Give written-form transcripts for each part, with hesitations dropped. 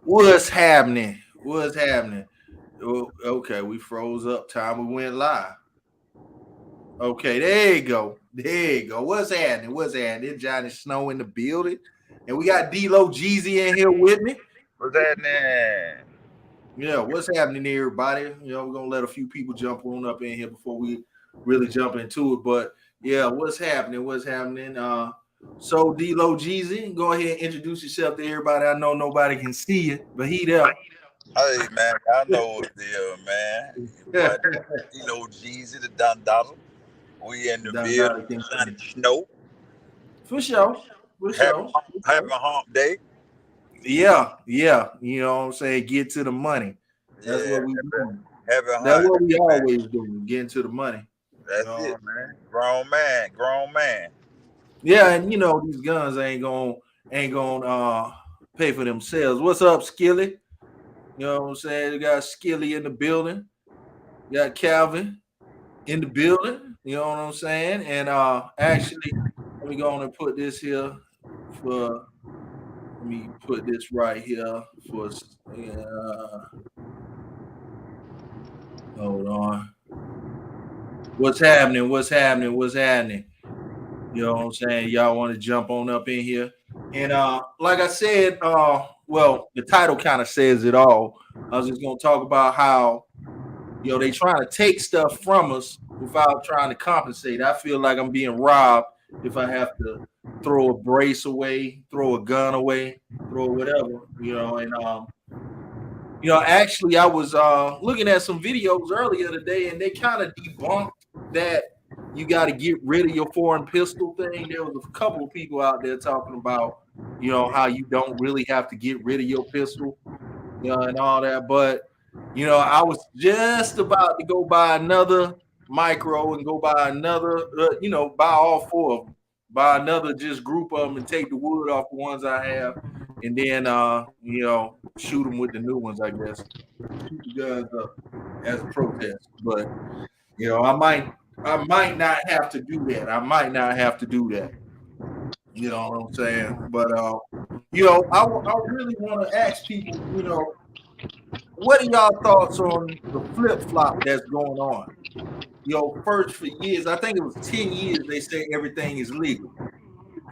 What's happening? What's happening? Oh, okay, we froze up. Time we went live. Okay, there you go. There you go. What's happening? What's happening? Johnny Snow in the building, and we got D-Lo Jeezy in here with me. What's happening? Yeah, what's happening, everybody? We're gonna let a few people jump on up in here before we really jump into it. But yeah, what's happening? What's happening? So D-Lo Jeezy, go ahead and introduce yourself to everybody. I know nobody can see you, but he there. Hey man, I know what's there, man. But Jeezy the Don Dada. We in the Done building, not a thing. Johnny Snow. For sure. For Happy sure. For happy sure. hump day. Yeah, yeah. You know what I'm saying? Get to the money. That's Yeah, what we doing. happy That's hump what we day, man. always do. Getting to the money. You That's know it, what I'm man. saying? Grown man. Yeah, and these guns ain't gonna pay for themselves. What's up, Skilly? You know what I'm saying? You got Skilly in the building. You got Calvin in the building. You know what I'm saying? And actually, let me go on and put this here for let me put this right here for hold on. What's happening? What's happening? What's happening? You know what I'm saying? Y'all want to jump on up in here. And like I said, well, the title kind of says it all. I was just gonna talk about how they trying to take stuff from us without trying to compensate. I feel like I'm being robbed if I have to throw a brace away, throw a gun away, throw whatever. And actually, I was looking at some videos earlier today, and they kind of debunked that you got to get rid of your foreign pistol thing. There was a couple of people out there talking about, how you don't really have to get rid of your pistol, and all that. But I was just about to go buy another micro and go buy another, buy all four of them, buy another just group of them and take the wood off the ones I have, and then shoot them with the new ones. I guess shoot the guns up as a protest. But I might not have to do that. I might not have to do that. You know what I'm saying? But I really want to ask people, what are y'all thoughts on the flip flop that's going on? First for years, I think it was 10 years, they say everything is legal.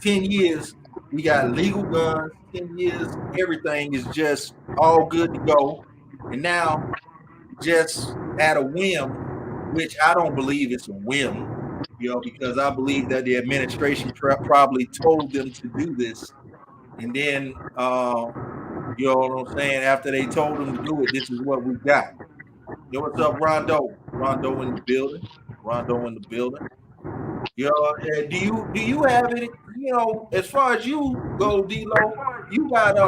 10 years, we got legal guns. 10 years, everything is just all good to go. And now, just at a whim, which I don't believe it's a whim, because I believe that the administration probably told them to do this. And then, you know what I'm saying? After they told them to do it, this is what we got. Yo, what's up, Rondo? Rondo in the building. Rondo in the building. Do you have any? As far as you go, D-Lo, you got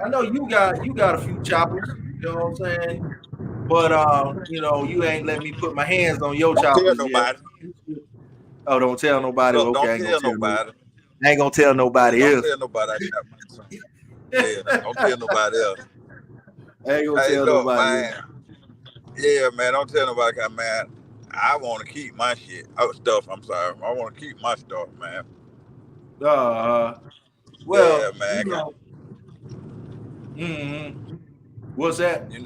I know you got a few choppers. You know what I'm saying? But you ain't let me put my hands on your Don't tell choppers yet. nobody. Oh, don't tell nobody. Look, Okay, don't I ain't gonna tell tell no. nobody. I ain't gonna tell Yeah, nobody don't else. tell nobody I got my son. Yeah, don't tell nobody else. I ain't gonna Hey, tell look, nobody else. man. Yeah, man, don't tell nobody, 'cause, man. I want to keep my shit. Oh, stuff. I'm sorry. I want to keep my stuff, man. Uh, Yeah, well, man. mhm. What's that? You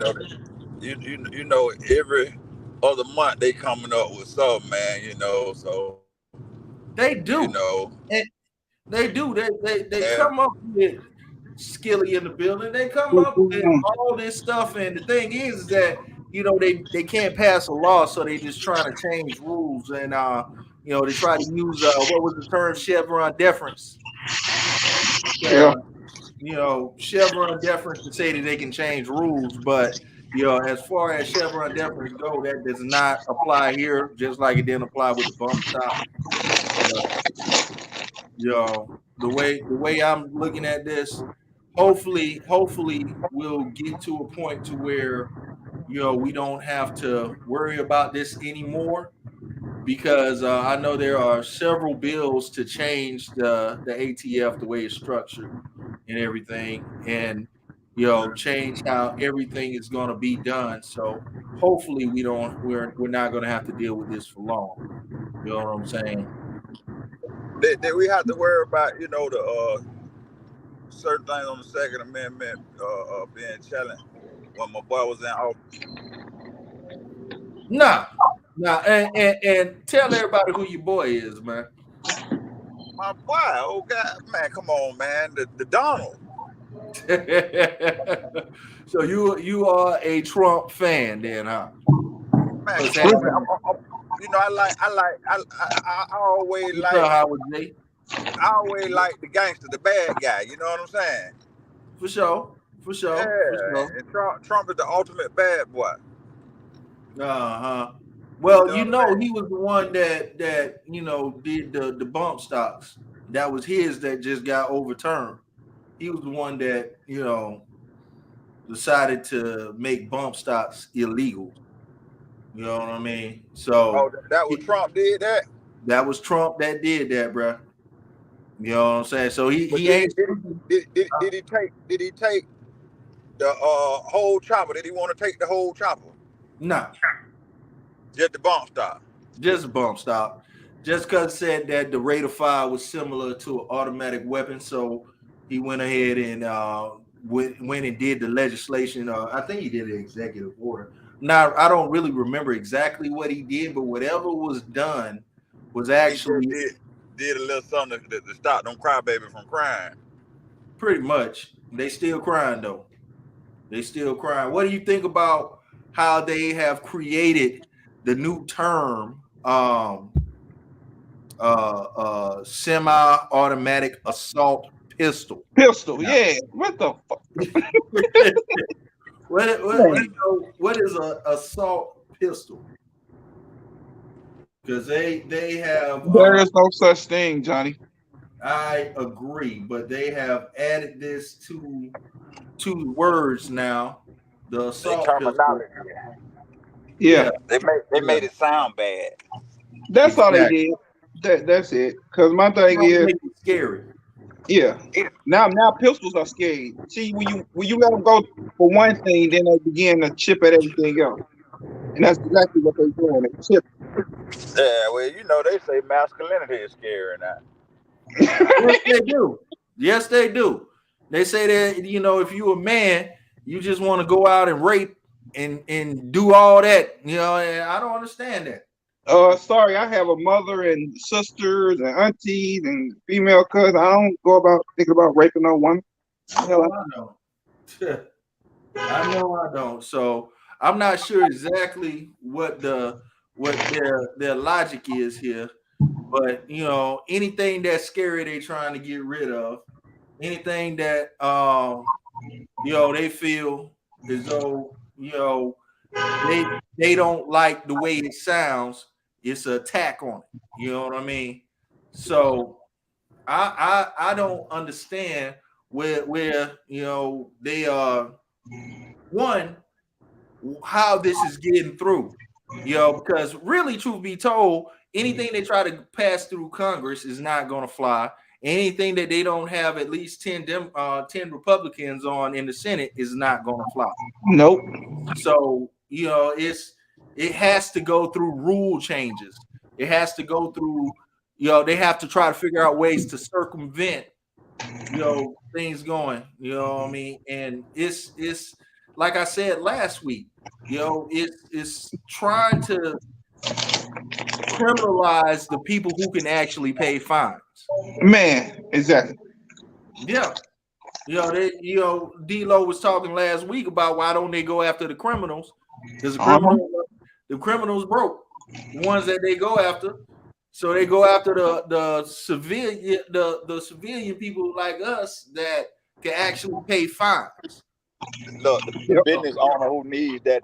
know, every other month they coming up with something, man. So They do. And they do. They yeah, come up with Skilly in the building. They come up with all this stuff. And the thing is that they can't pass a law, so they just trying to change rules. And they try to use what was the term, Chevron deference. Yeah. Chevron deference to say that they can change rules, but as far as Chevron deference go, that does not apply here, just like it didn't apply with the bump stop. But the way I'm looking at this, hopefully we'll get to a point to where we don't have to worry about this anymore, because I know there are several bills to change the ATF, the way it's structured and everything, and change how everything is going to be done. So hopefully we're not going to have to deal with this for long. You know what I'm saying? that we have to worry about, the certain things on the Second Amendment being challenged when my boy was in office. Nah, and tell everybody who your boy is, man. My boy, oh God, man, come on, man, the Donald. So you are a Trump fan, then, huh? Man, you know, I always What's up, like. Howard J? I always like the gangster, the bad guy. You know what I'm saying? For sure. Yeah, and Trump is the ultimate bad boy. Uh-huh. Well, You know what I mean? he was the one that did the bump stocks. That was his that just got overturned. He was the one that, decided to make bump stocks illegal. You know what I mean? So that was Trump did that. That was Trump that did that, bro. You know what I'm saying? So he ain't. Did he take the whole chopper? Did he want to take the whole chopper? No. Just the bump stock. Just a bump stock. Just because said that the rate of fire was similar to an automatic weapon, so he went ahead and went and did the legislation. I think he did an executive order. Now I don't really remember exactly what he did, but whatever was done was actually did a little something to stop them crybaby from crying. Pretty much. They still crying though. They still crying. What do you think about how they have created the new term semi-automatic assault pistol? Yeah. What the fuck? What is an assault pistol? Because they have there is no such thing, Johnny. I agree, but they have added this to the words now. The assault pistol. Yeah. They made it sound bad. That's all they did. That's it. Because my thing is scary. Yeah. Now pistols are scary. See, when you let them go for one thing, then they begin to chip at everything else. And that's exactly what they're doing. They chip. Yeah, well, they say masculinity is scary now. Yes, they do. Yes, they do. They say that, if you're a man, you just want to go out and rape and do all that. And I don't understand that. Sorry, I have a mother and sisters and aunties and female cousins. I don't go about thinking about raping no woman. I know I don't. So I'm not sure exactly what their logic is here, but anything that's scary they trying to get rid of. Anything that they feel as though they don't like the way it sounds, it's an attack on it. You know what I mean? So I don't understand where they are how this is getting through. Because really, truth be told, anything they try to pass through Congress is not going to fly. Anything that they don't have at least 10 Republicans on in the Senate is not going to fly. Nope. So, it has to go through rule changes. It has to go through, they have to try to figure out ways to circumvent, things going, you know what I mean? And it's like I said last week, it's trying to criminalize the people who can actually pay fines. Man, exactly. Yeah. D-Lo was talking last week about why don't they go after the criminals? Because the criminals broke. The ones that they go after. So they go after the civilian people like us that can actually pay fines. Look, the business owner who needs that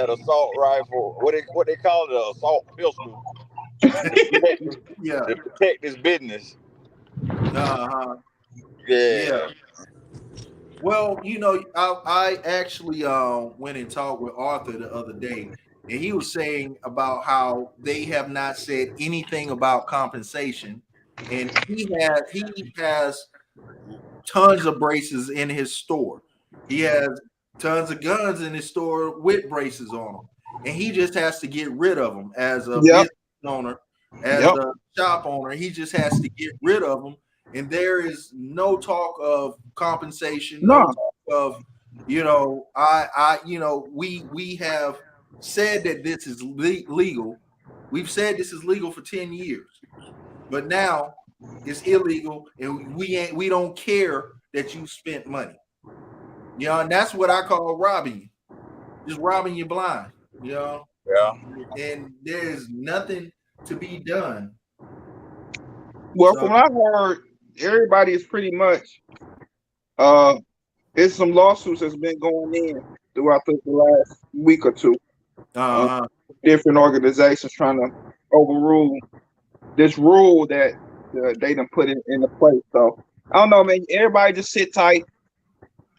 assault rifle, what they call it, an assault pistol. To protect his business. Yeah. Well, I actually went and talked with Arthur the other day, and he was saying about how they have not said anything about compensation, and he has tons of braces in his store. He has tons of guns in his store with braces on them, and he just has to get rid of them as a business owner, as a shop owner. He just has to get rid of them and there is no talk of compensation, no No. talk of, we have said that this is legal. We've said this is legal for 10 years, but now it's illegal, and we don't care that you spent money. And that's what I call robbing you. Just robbing you blind, Yeah. and there's nothing to be done. Well, So- from what I heard, everybody is pretty much there's some lawsuits that's been going in throughout the last week or two. Different organizations trying to overrule this rule that they done put into place. So I don't know, man. Everybody just sit tight.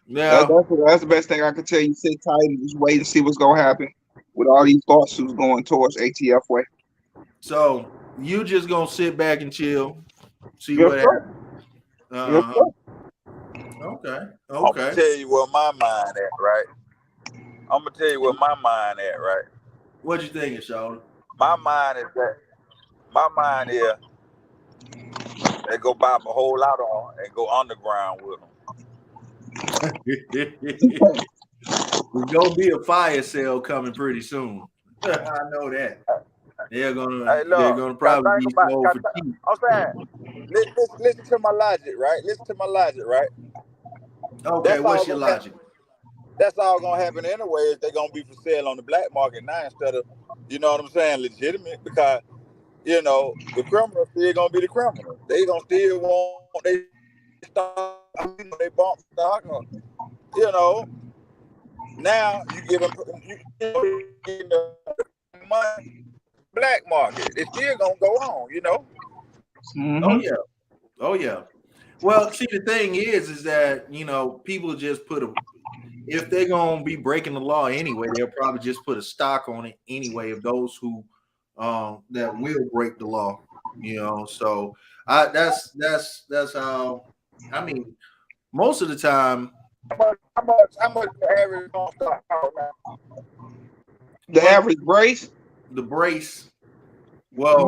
Yeah. That's the best thing I can tell you. Sit tight and just wait and see what's gonna happen with all these lawsuits going towards ATF way. So you just gonna sit back and chill, see Yes, what sir. happens. Yes, sir. Okay. I'm gonna tell you where my mind at, right? What you thinking, Sean? My mind is they go buy a whole lot on and go underground with them. There's gonna be a fire sale coming pretty soon. I know that. They're gonna probably be sold for cheap. I'm saying, listen to my logic, right? Okay, what's your logic? That's all gonna happen anyway. Is they gonna be for sale on the black market now instead of, you know what I'm saying, legitimate? Because the criminal still gonna be the criminal. They gonna still want they bump stock. Now you give them money black market. It's still gonna go on. Mm-hmm. Oh yeah. Well, see, the thing is that people just if they're gonna be breaking the law anyway, they'll probably just put a stock on it anyway of those who that will break the law. So that's how. I mean, most of the time. How much the average gonna start out now? The average brace. The brace. Well,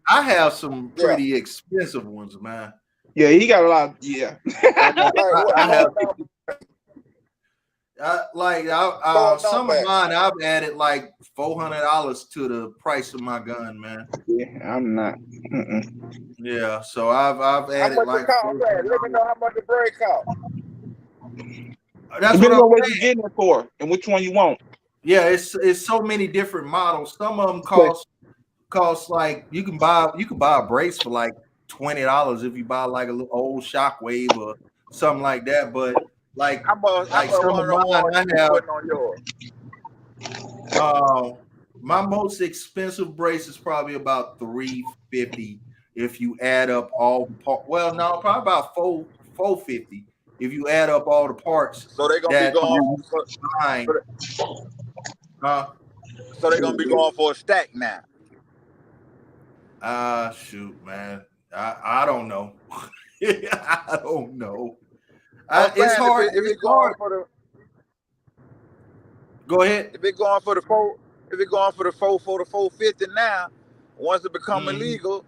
I have some pretty expensive ones, man. Yeah, he got a lot. Yeah. I have some of mine. I've added like $400 to the price of my gun, man. Yeah, I'm not. Yeah, so I've added like. Let me know how much the break cost. That's what I'm you're getting it for, and which one you want. Yeah, it's so many different models. Some of them cost like you can buy a brace for like $20 if you buy like a little old Shockwave or something like that. But like some of mine, I have. My most expensive brace is probably about $350 if you add up all the parts. Well, no, probably about $450 if you add up all the parts. So they're gonna be going. So they're gonna be going for a stack now. Shoot, man, I don't know. I don't know. It's hard. If it's going for the. Go ahead. If it's going for the 450 now, once it become illegal,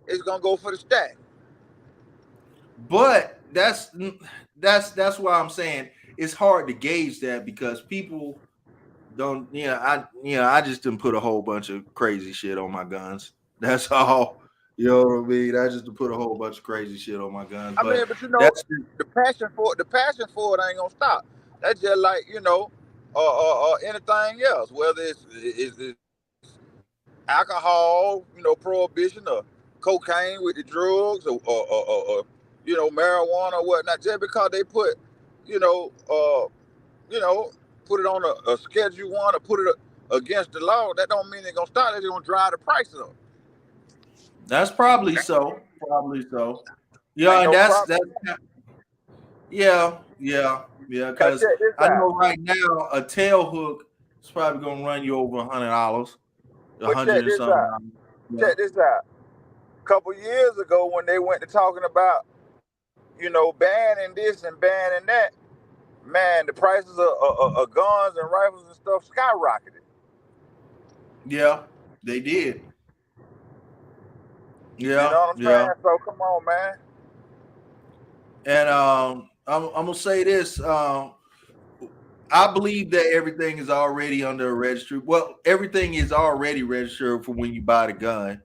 it's gonna go for the stack. But that's why I'm saying it's hard to gauge that because people don't. I just didn't put a whole bunch of crazy shit on my guns. That's all. You know what I mean? I just put a whole bunch of crazy shit on my guns. But the passion for it ain't gonna stop. That's just like anything else, whether it's alcohol, prohibition, or cocaine with the drugs, or marijuana or whatnot. Just because they put, put it on a Schedule 1 or put it against the law, that don't mean they're gonna stop. They're gonna drive the prices up. That's probably so. Yeah, and that's because I know right now a tail hook is probably gonna run you over $100, $100 and something. Check this out. A couple years ago, when they went to talking about, banning this and banning that, man, the prices of guns and rifles and stuff skyrocketed. Yeah, they did. Yeah, you know what I'm saying? So come on, man. And I'm gonna say this. I believe that everything is already under a registry. Well, everything is already registered for when you buy the gun.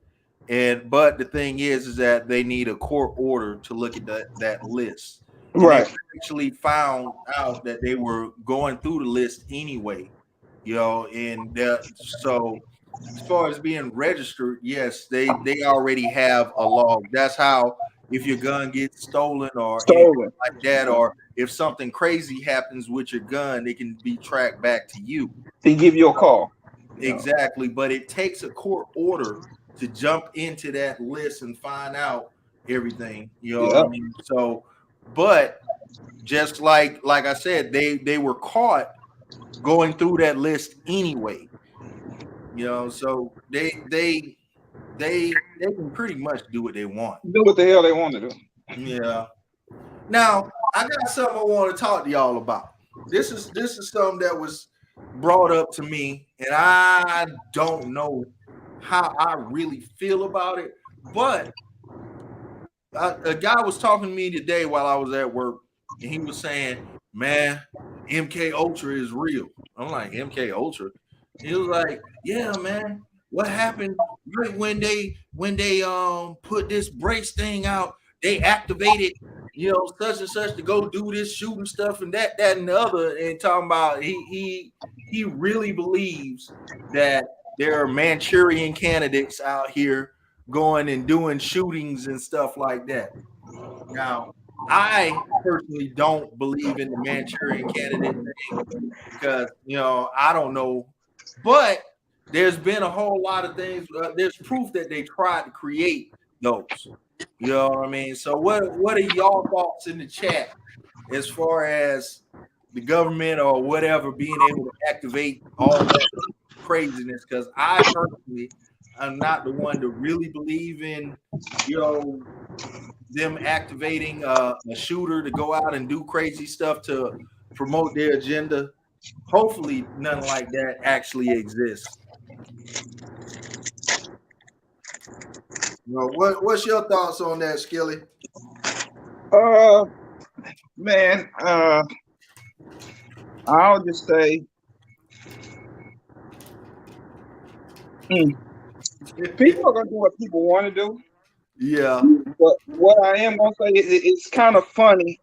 But the thing is that they need a court order to look at that list. And they Right. actually found out that they were going through the list anyway, and so as far as being registered, yes, they already have a log. That's how if your gun gets stolen or anything Stolen. like that, or if something crazy happens with your gun, it can be tracked back to you. They give you a call. Exactly, but it takes a court order to jump into that list and find out everything. You know what I mean? So, but just like I said, they were caught going through that list anyway. So they can pretty much do what they want. Do what the hell they want to do. Yeah. Now I got something I want to talk to y'all about. This is something that was brought up to me, and I don't know how I really feel about it. But a guy was talking to me today while I was at work, and he was saying, "Man, MK Ultra is real." I'm like, "MK Ultra?" He was like, "Yeah, man. What happened right when they put this brace thing out? They activated, such and such to go do this shooting stuff and that and the other." And talking about he really believes that there are Manchurian candidates out here going and doing shootings and stuff like that. Now, I personally don't believe in the Manchurian candidate thing because I don't know, but there's been a whole lot of things. There's proof that they tried to create those. You know what I mean? So what are y'all thoughts in the chat as far as the government or whatever being able to activate all that craziness? Because I personally am not the one to really believe in, them activating a shooter to go out and do crazy stuff to promote their agenda. Hopefully, nothing like that actually exists. What's your thoughts on that, Skilly? Man, I'll just say, people are gonna do what people want to do. Yeah. But what I am gonna say is it's kind of funny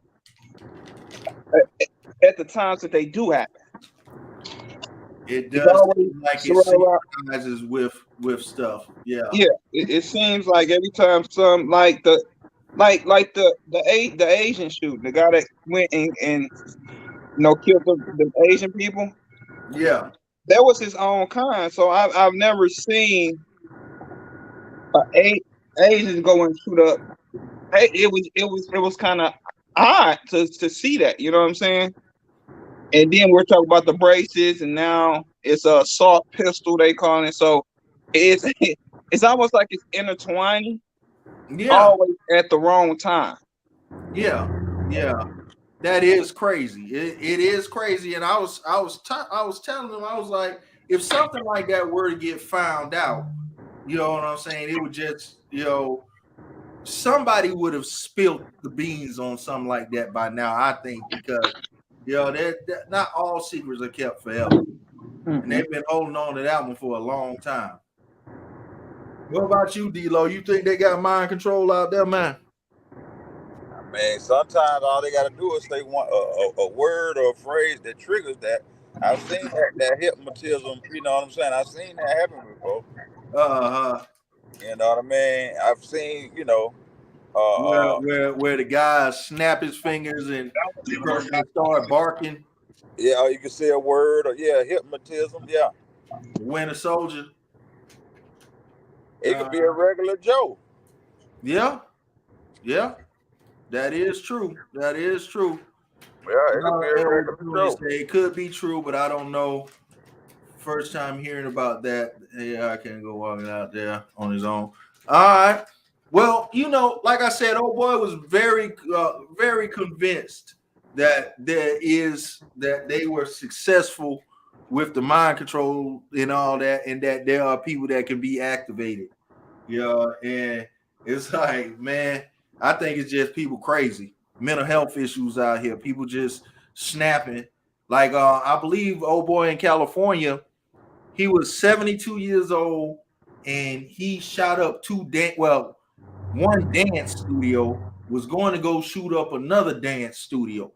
at the times that they do happen. It does seem like it synchronizes with stuff. Yeah. Yeah. It seems like every time some like the Asian shooting, the guy that went and killed the Asian people. Yeah. That was his own kind. So I've never seen Asians go and shoot up. It was kind of odd to see that. You know what I'm saying? And then we're talking about the braces, and now it's a assault pistol they call it. So it's almost like it's intertwining. Yeah. Always at the wrong time. Yeah. That is crazy. It is crazy. And I was telling them, I was like, if something like that were to get found out, you know what I'm saying? It would just, somebody would have spilled the beans on something like that by now, I think, because not all secrets are kept forever. Mm-hmm. And they've been holding on to that one for a long time. What about you, D-Lo? You think they got mind control out there, man? Man, sometimes all they got to do is say a word or a phrase that triggers that. I've seen that hypnotism, you know what I'm saying? I've seen that happen before. You know what I mean? I've seen, where the guy snap his fingers and start barking. Yeah, you can say a word or hypnotism. Yeah. Winter Soldier. It could be a regular Joe. Yeah. That is true. Yeah, it could be a regular Joe. It could be true, but I don't know. First time hearing about that. Yeah, I can't go walking out there on his own. All right. Well, like I said, old boy was very, very convinced that they were successful with the mind control and all that, and that there are people that can be activated. And it's like, man, I think it's just people crazy. mental health issues out here. People just snapping. Like I believe old boy in California, he was 72 years old and he shot up one dance studio, was going to go shoot up another dance studio.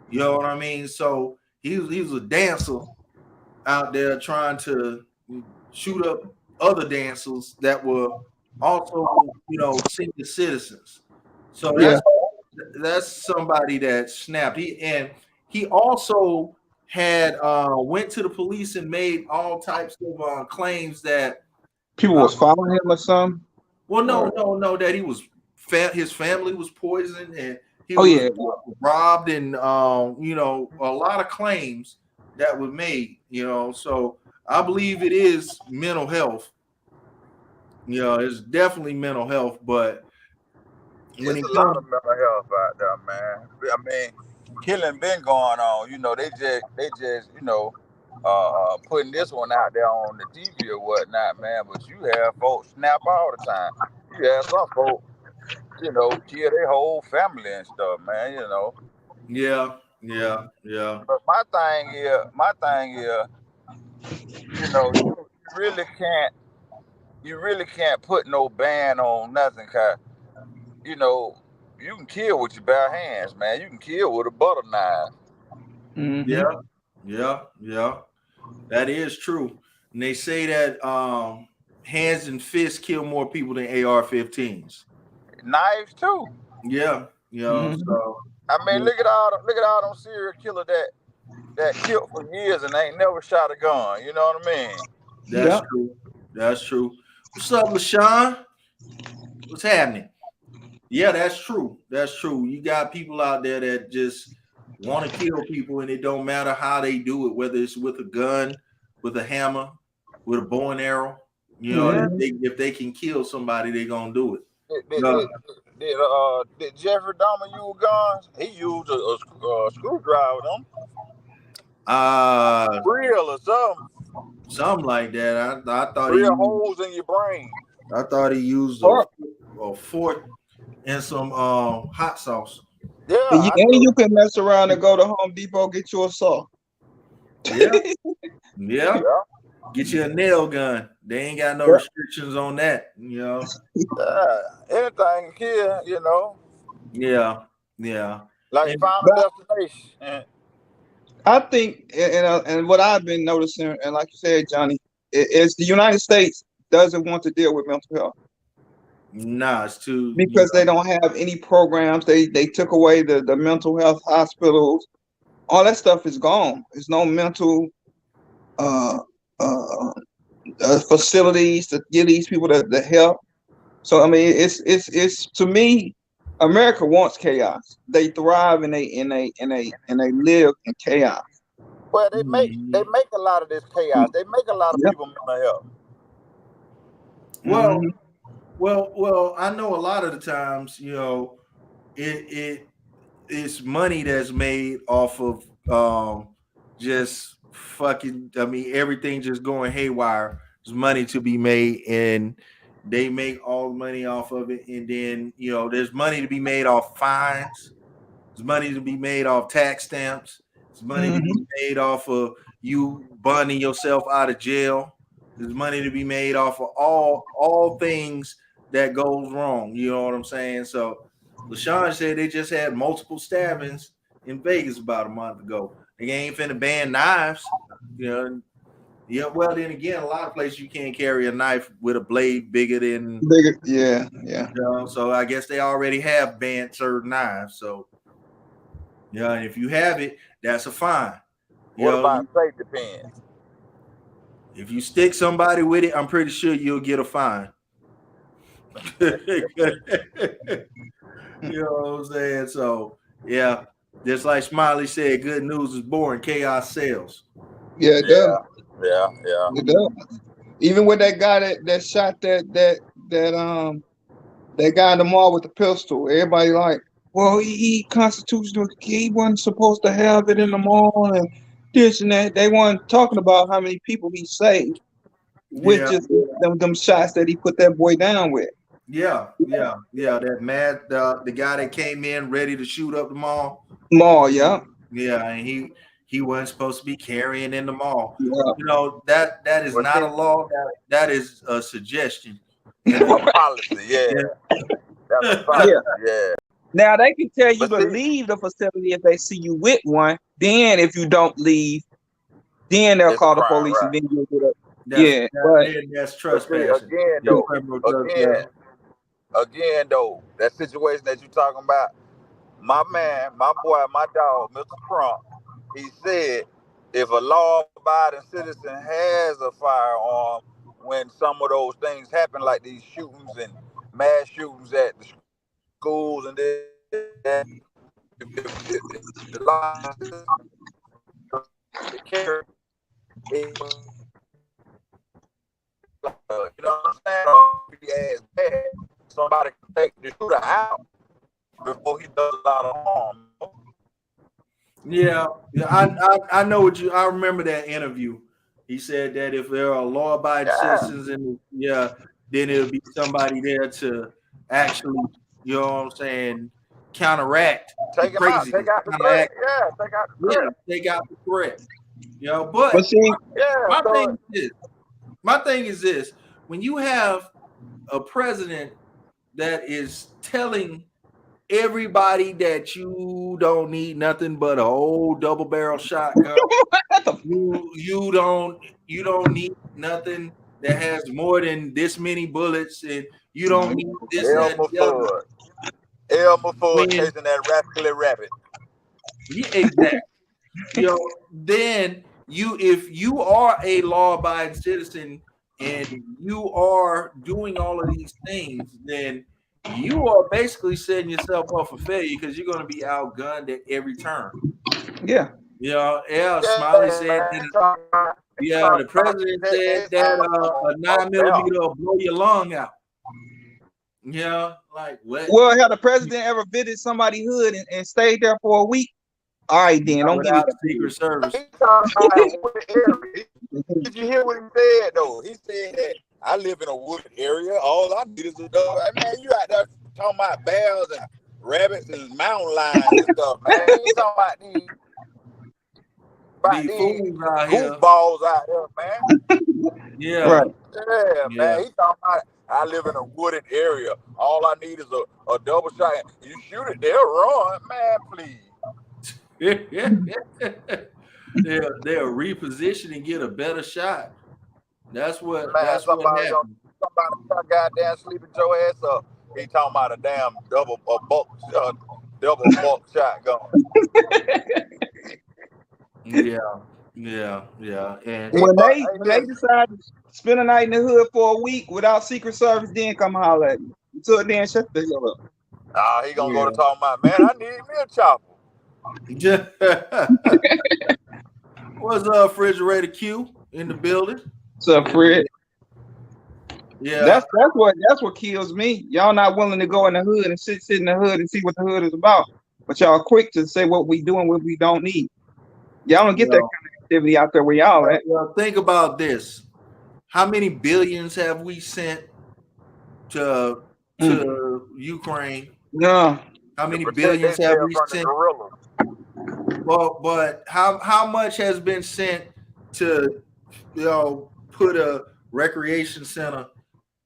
You know what I mean? So he was a dancer out there trying to shoot up other dancers that were also, senior citizens. So that's somebody that snapped. He also had went to the police and made all types of claims that people was following him or something. Well, no, that he was his family was poisoned and he was robbed, and a lot of claims that were made. So I believe it is mental health. It's definitely mental health, but when it's a lot of mental health out there, man. I mean, killing been going on. They just putting this one out there on the TV or whatnot, man. But you have folks snap all the time. You have some folks, kill their whole family and stuff, man. Yeah. But my thing is, you really can't put no ban on nothing, cause you can kill with your bare hands, man. You can kill with a butter knife. Mm-hmm. Yeah. That is true. And they say that hands and fists kill more people than AR-15s. Knives too. Yeah. So I mean, look at all them serial killers that killed for years and ain't never shot a gun. You know what I mean? That's true. What's up, LaShawn? What's happening? Yeah, that's true. You got people out there that just want to kill people, and it don't matter how they do it, whether it's with a gun, with a hammer, with a bow and arrow. If they can kill somebody, they're gonna do it. Did Jeffrey Dahmer use guns? He used a screwdriver with them. Real or something. Something like that. I thought real holes in your brain. I thought he used a fork and some hot sauce. Yeah, and you can mess around and go to Home Depot, get you a saw. Yeah. Get you a nail gun. They ain't got no restrictions on that, anything can kill, Yeah. Like Final Destination. I think, and what I've been noticing, and like you said, Johnny, is the United States doesn't want to deal with mental health. Nah, it's too because they don't have any programs. They took away the mental health hospitals. All that stuff is gone. There's no mental facilities to give these people the help. So I mean, it's to me, America wants chaos. They thrive and they live in chaos. Well, they make a lot of this chaos. They make a lot of people mental health. Well, I know a lot of the times, it's money that's made off of just fucking. I mean, everything just going haywire. There's money to be made, and they make all the money off of it. And then there's money to be made off fines. There's money to be made off tax stamps. There's money to be made off of you bonding yourself out of jail. There's money to be made off of all things that goes wrong. You know what I'm saying? So LaShawn said they just had multiple stabbings in Vegas about a month ago. They ain't finna ban knives. Well, then again, a lot of places you can't carry a knife with a blade bigger. Yeah. So I guess they already have banned certain knives. So and if you have it, that's a fine. What about safety pins? If you stick somebody with it, I'm pretty sure you'll get a fine. You know what I'm saying? So just like Smiley said, good news is boring, chaos sells. Yeah, it does. Yeah. It does. Even with that guy that shot that guy in the mall with the pistol, everybody like, well, he constitutional. He wasn't supposed to have it in the mall and this and that. They weren't talking about how many people he saved with just them shots that he put that boy down with. Yeah. That mad the guy that came in ready to shoot up the mall. Mall, yeah. Yeah, and he wasn't supposed to be carrying in the mall. Yeah. You know, that is But not see, a law. That is a suggestion. a policy, yeah. That's a Yeah. policy, Yeah. yeah. Now they can tell you But to see, leave the facility if they see you with one. Then if you don't leave, then they'll it's a call the crime, police right? and then you'll get up. Yeah, That's But see, trespassing. again That's though, criminal trespassing. again though, that situation that you're talking about, my man, my boy, my dog, Mr. Crump, he said if a law-abiding citizen has a firearm when some of those things happen, like these shootings and mass shootings at the schools and this, that, if the law carry, you know what I'm saying? Be as bad. Somebody can take the shooter out before he does a lot of harm. Yeah, I know what I remember that interview. He said that if there are law-abiding citizens then it'll be somebody there to actually, you know what I'm saying, counteract Take him out. Take out the threat. Yeah, take out the threat. Take out the threat. You know, but my thing is this: when you have a president that is telling everybody that you don't need nothing but a old double barrel shotgun. you don't need nothing that has more than this many bullets, and you don't need this. Elmer Fudd chasing that rascally rabbit. Yeah, exactly. You know, then if you are a law-abiding citizen and you are doing all of these things, then you are basically setting yourself up for failure because you're going to be outgunned at every turn. Yeah. You know, Smiley said that, the president said that a 9mm will blow your lung out. Yeah, like what? Well, have the president ever visited somebody's hood and stayed there for a week? All right, then don't give me the Secret Service. Did you hear what he said though? He said that I live in a wooded area. All I need is a dog. Man, you out there talking about bears and rabbits and mountain lions and stuff, man. You talking about these goofballs out here, man. Yeah. Right. Yeah, man. He talking about I live in a wooded area. All I need is a double shot. You shoot it, they'll run, man. Please. They'll reposition and get a better shot. That's what. Man, that's somebody goddamn sleeping your ass up. He talking about a damn double buck shotgun. Yeah. And when they decide to spend a night in the hood for a week without Secret Service, then come holler at you. Until then, shut the hell up. He gonna go to talking about, man, I need me a chopper. What's up, Refrigerator Q in the building? What's up, Fred? Yeah, that's what kills me. Y'all not willing to go in the hood and sit in the hood and see what the hood is about, but y'all quick to say what we do and what we don't need. Y'all don't get that kind of activity out there where y'all at. Well, think about this: how many billions have we sent to Ukraine? No. How many billions have we sent? Well, but how much has been sent to put a recreation center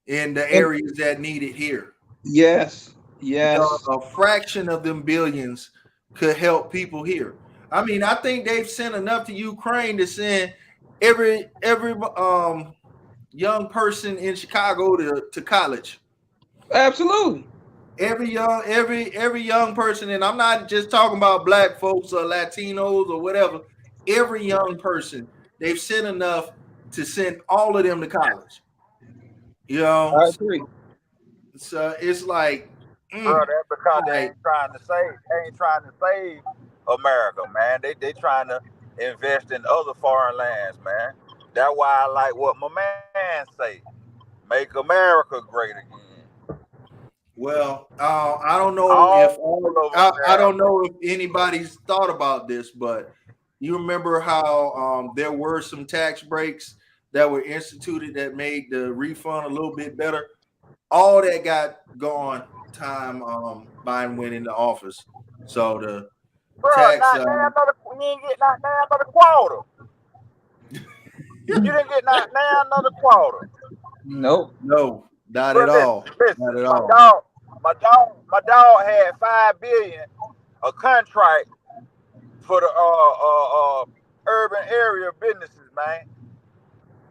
in the areas that need it here? Yes. A fraction of them billions could help people here. I mean, I think they've sent enough to Ukraine to send every young person in Chicago to college. Absolutely. Every young person, and I'm not just talking about black folks or Latinos or whatever. Every young person, they've sent enough to send all of them to college. I agree. So it's like, bro, that's because they ain't trying to save America, man. They trying to invest in other foreign lands, man. That's why I like what my man say. Make America great again. Well, I don't know I don't know if anybody's thought about this, but you remember how there were some tax breaks that were instituted that made the refund a little bit better. all that got gone time Biden went into office. So the tax you ain't get not now another quarter. You didn't get now another quarter. Nope. No, not Bro, at all. Listen, Not at all. My dog had $5 billion a contract for the urban area businesses, man.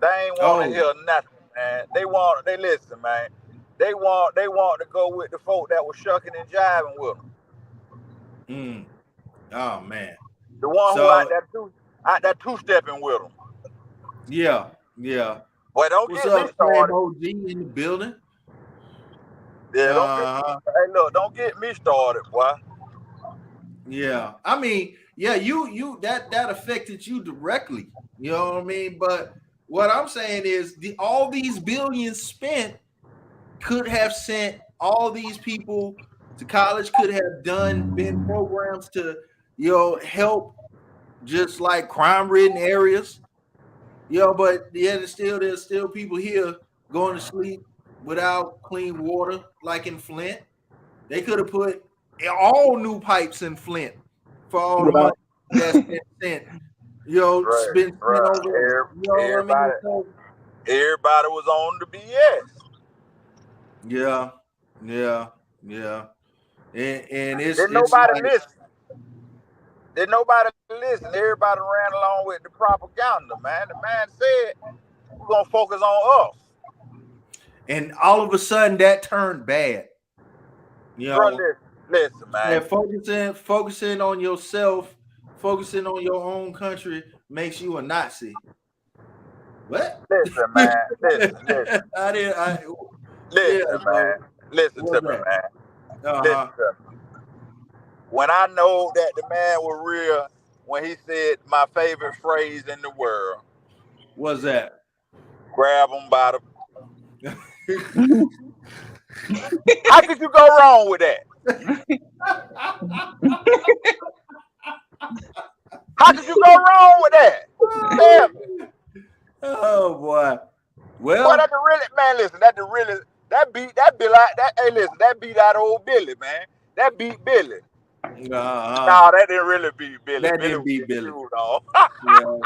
They ain't want to hear nothing, man. They listen, man. They want to go with the folk that was shucking and jiving with them. Oh man. The one who out that two-stepping with them. Yeah. Boy, don't What's get up, me started. OG in the building? Yeah, don't get me started, boy. Yeah, I mean, yeah, you that affected you directly. You know what I mean? But what I'm saying is, all these billions spent could have sent all these people to college. Could have been programs to help just like crime-ridden areas. But yeah, there's still people here going to sleep without clean water, like in Flint. They could have put all new pipes in Flint for all the money that's been spent. Spent over. Everybody was on the BS. Yeah. And it's nobody listen. Did nobody listen? Everybody ran along with the propaganda, man. The man said, we're going to focus on us. And all of a sudden, that turned bad. Bro, listen, man. And focusing on yourself, focusing on your own country makes you a Nazi. What? Listen, man. Listen. Listen, man. Listen to me, man. Listen to me. When I know that the man was real, when he said my favorite phrase in the world. What's that? Grab him by the... How could you go wrong with that? How could you go wrong with that? Oh boy. Well, boy, that beat out old Billy, man. That beat Billy. No, that didn't really beat Billy. That didn't beat Billy.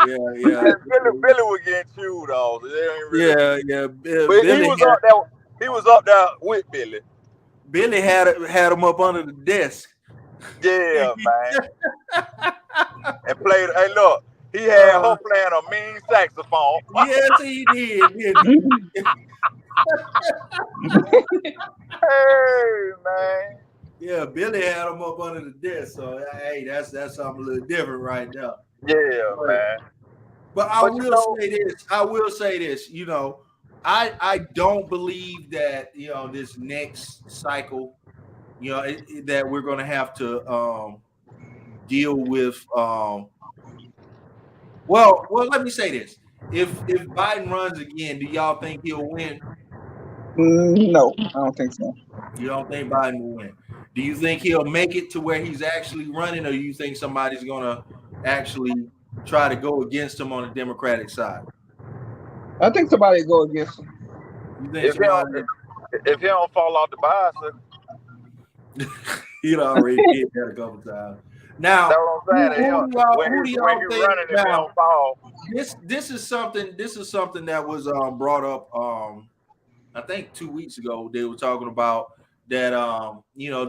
Yeah. Billy was getting chewed off. But he was up there with Billy. Billy had him up under the desk. Yeah, man. And played. Hey, look, he had her playing a mean saxophone. Yes, he did. Hey, man. Yeah, Billy had him up under the desk. So hey, that's something a little different right now. Yeah, man. But I will say this. I don't believe that this next cycle, that we're going to have to deal with. Well, let me say this: if Biden runs again, do y'all think he'll win? No, I don't think so. You don't think Biden will win? Do you think he'll make it to where he's actually running, or do you think somebody's going to actually try to go against him on the Democratic side? I think somebody go against him. You think if he don't fall off the bicycle, he'd already did that a couple times. Now, who do y'all think? Now, this is something that was brought up. I think 2 weeks ago they were talking about that.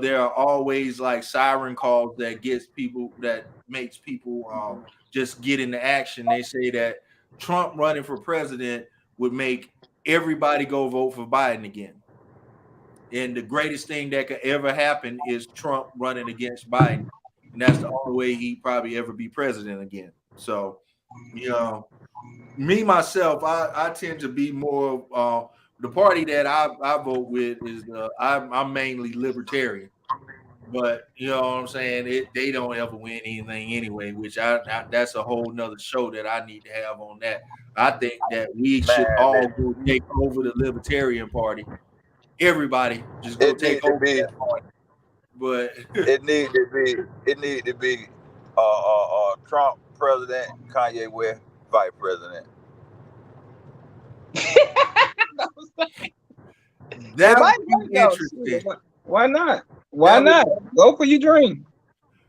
There are always like siren calls that makes people just get into action. They say that Trump running for president would make everybody go vote for Biden again. And the greatest thing that could ever happen is Trump running against Biden. And that's the only way he'd probably ever be president again. So, me, myself, I tend to be more the party that I vote with is I'm mainly libertarian. But you know what I'm saying? They don't ever win anything anyway, which that's a whole nother show that I need to have on that. I think that we should all go take over the Libertarian Party. Everybody just go take over that party. But it need to be Trump president, Kanye West vice president. That would be interesting. Why not? Why not? Go for your dream.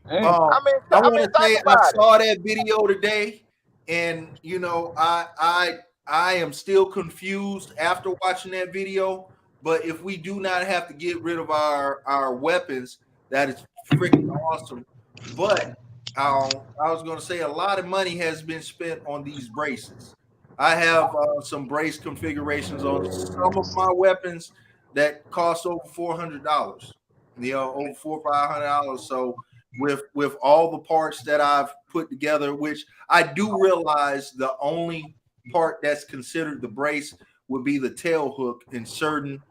I want to say I saw that video today, and you know, I am still confused after watching that video. But if we do not have to get rid of our weapons, that is freaking awesome. But I was going to say a lot of money has been spent on these braces. I have some brace configurations on some of my weapons that cost over $400. You know, over $400 or $500. So with all the parts that I've put together, which I do realize the only part that's considered the brace would be the tail hook in certain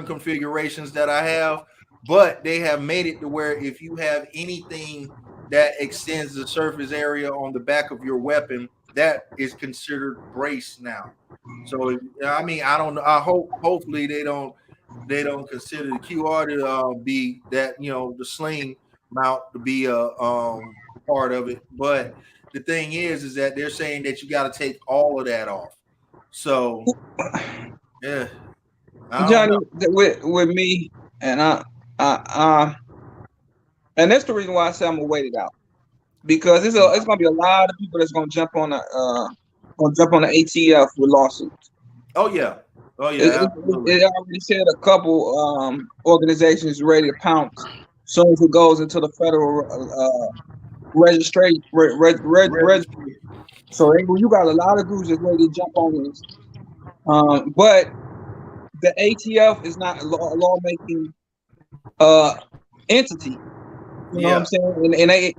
configurations that I have, but they have made it to where if you have anything that extends the surface area on the back of your weapon, that is considered brace now. So I mean, I don't know. Hopefully they don't consider the QR to be that, you know, the sling mount to be a part of it. But the thing is that they're saying that you got to take all of that off. So yeah, Johnny, with me, and and that's the reason why I say I'm gonna wait it out, because it's gonna be a lot of people that's gonna jump on the ATF with lawsuits. Oh yeah. It already said a couple organizations ready to pounce as soon as it goes into the federal registry. So you got a lot of groups that's ready to jump on this. But the ATF is not a lawmaking entity. You know what I'm saying? And they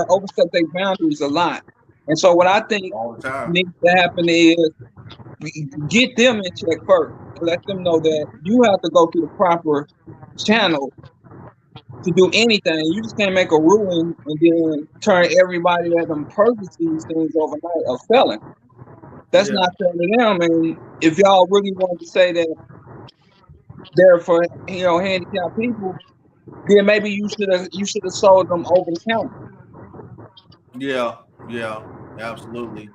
overstep their boundaries a lot. And so what I think needs to happen is get them in check first. Let them know that you have to go through the proper channel to do anything. You just can't make a ruling and then turn everybody that purchase these things overnight a felon. That's not fair to them. And if y'all really wanted to say that they're for, you know, handicapped people, then maybe you should have sold them over the counter. Yeah, absolutely.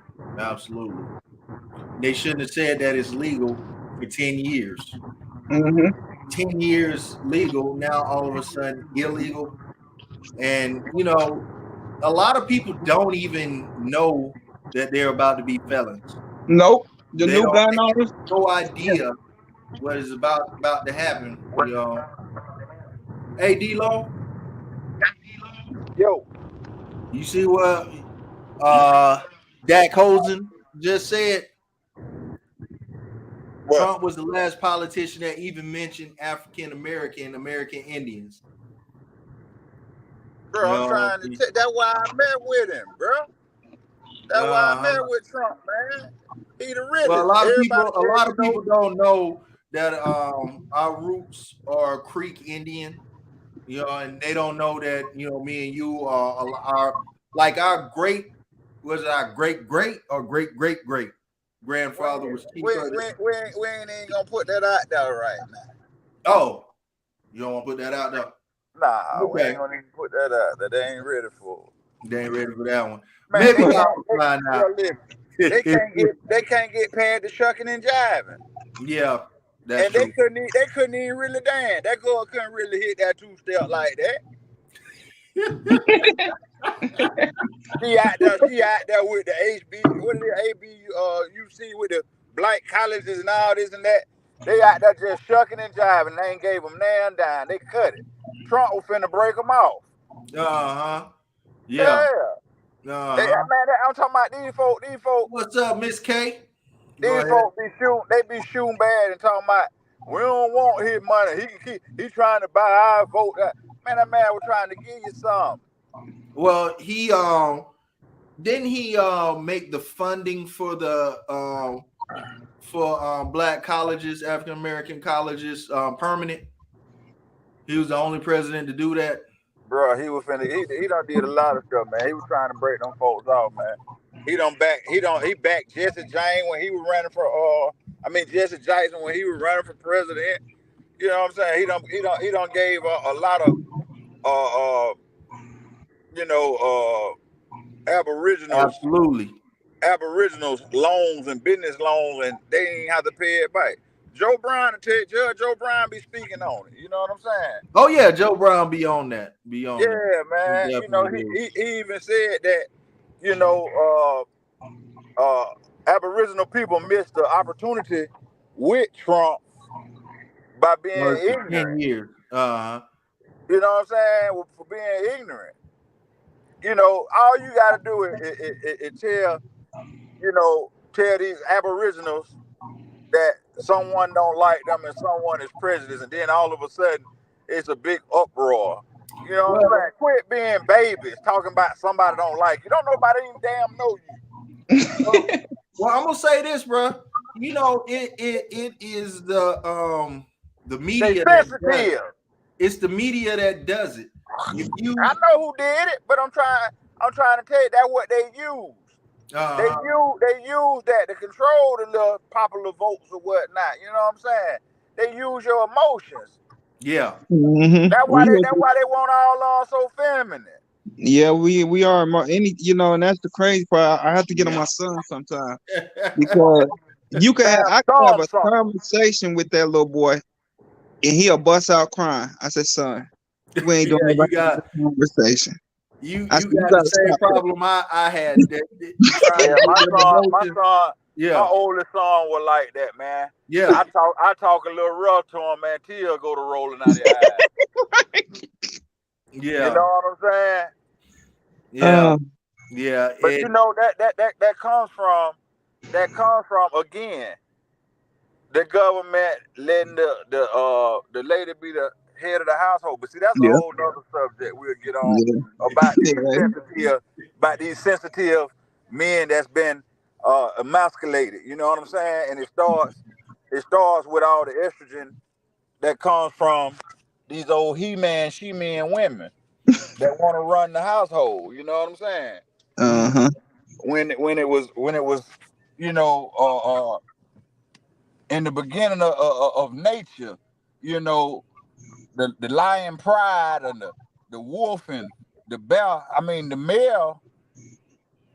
They shouldn't have said that it's legal for 10 years. 10 years legal, now all of a sudden illegal. And you know, a lot of people don't even know that they're about to be felons. Nope. The new gun owners, no idea what is about to happen. You know. Hey, D-Lo. Yo. You see what Dak Hosen just said? What? Trump was the last politician that even mentioned African American Indians. Bro, I'm trying to take. That's why I met with him, bro. That's why I met with Trump, man. He the realest. Well, a lot of people don't know that our roots are Creek Indian, you know, and they don't know that, you know, me and you are like our great grandfather was. We ain't gonna put that out there right now. Oh, you don't want to put that out there? Nah, okay. We ain't gonna even put that out there. They ain't ready for it. They ain't ready for that one. Man, maybe I'll find out. They can't get past the shucking and jiving. Yeah, that's and true. They couldn't even really dance. That girl couldn't really hit that 2-step like that. She out there with the HB, what is it, ABUC with the black colleges and all this and that. They out there just shucking and jiving. They ain't gave them nan dime. They cut it. Trump was finna break them off. Yeah. Man, I'm talking about these folks. What's up, Miss K? These folks be shooting bad and talking about we don't want his money. He trying to buy our vote. Man, that man was trying to give you some. Well, he didn't he make the funding for the black colleges, African American colleges, permanent? He was the only president to do that. Bro, he was finna. He done did a lot of stuff, man. He was trying to break them folks off, man. He backed Jesse James when he was running for Jesse Jackson when he was running for president. You know what I'm saying? He done gave a lot of Aboriginals loans and business loans, and they ain't have to pay it back. Joe Brown, Judge Joe Brown be speaking on it. You know what I'm saying? Oh yeah, Joe Brown be on that. Yeah, man. He You know, definitely he even said that, you know, Aboriginal people missed the opportunity with Trump by being worked for 10 ignorant. years. You know what I'm saying? For being ignorant. You know, all you got to do is tell, you know, tell these Aboriginals that someone don't like them and someone is prejudiced, and then all of a sudden it's a big uproar. You know what I'm saying? Quit being babies talking about somebody don't like you. Don't nobody even damn know you. Well, I'm gonna say this, bro. You know, it is the media They that does sensitive. it. It's the media that does it. If you, I know who did it, but I'm trying to tell you that's what they use. They use that to control the little popular votes or whatnot. You know what I'm saying? They use your emotions. yeah. Mm-hmm. That's why they want all on so feminine. Yeah, we are you know, and that's the crazy part. I have to get on my son sometime because I can have a conversation with that little boy and he'll bust out crying. I said, son, we ain't doing a conversation. You got the same problem I had. My oldest son was like that, man. Yeah. I talk a little rough to him, man. Tears go to rolling out of his eyes. Yeah. You know what I'm saying? Yeah. Yeah. But you know that comes from again the government letting the lady be the head of the household. But see, that's a whole other subject we'll get on about these sensitive men that's been emasculated. You know what I'm saying? And it starts with all the estrogen that comes from these old he-man, she-man women that want to run the household. You know what I'm saying? Uh-huh. When it was, you know, in the beginning of nature, you know, the lion pride and the wolf and the bear. I mean, the male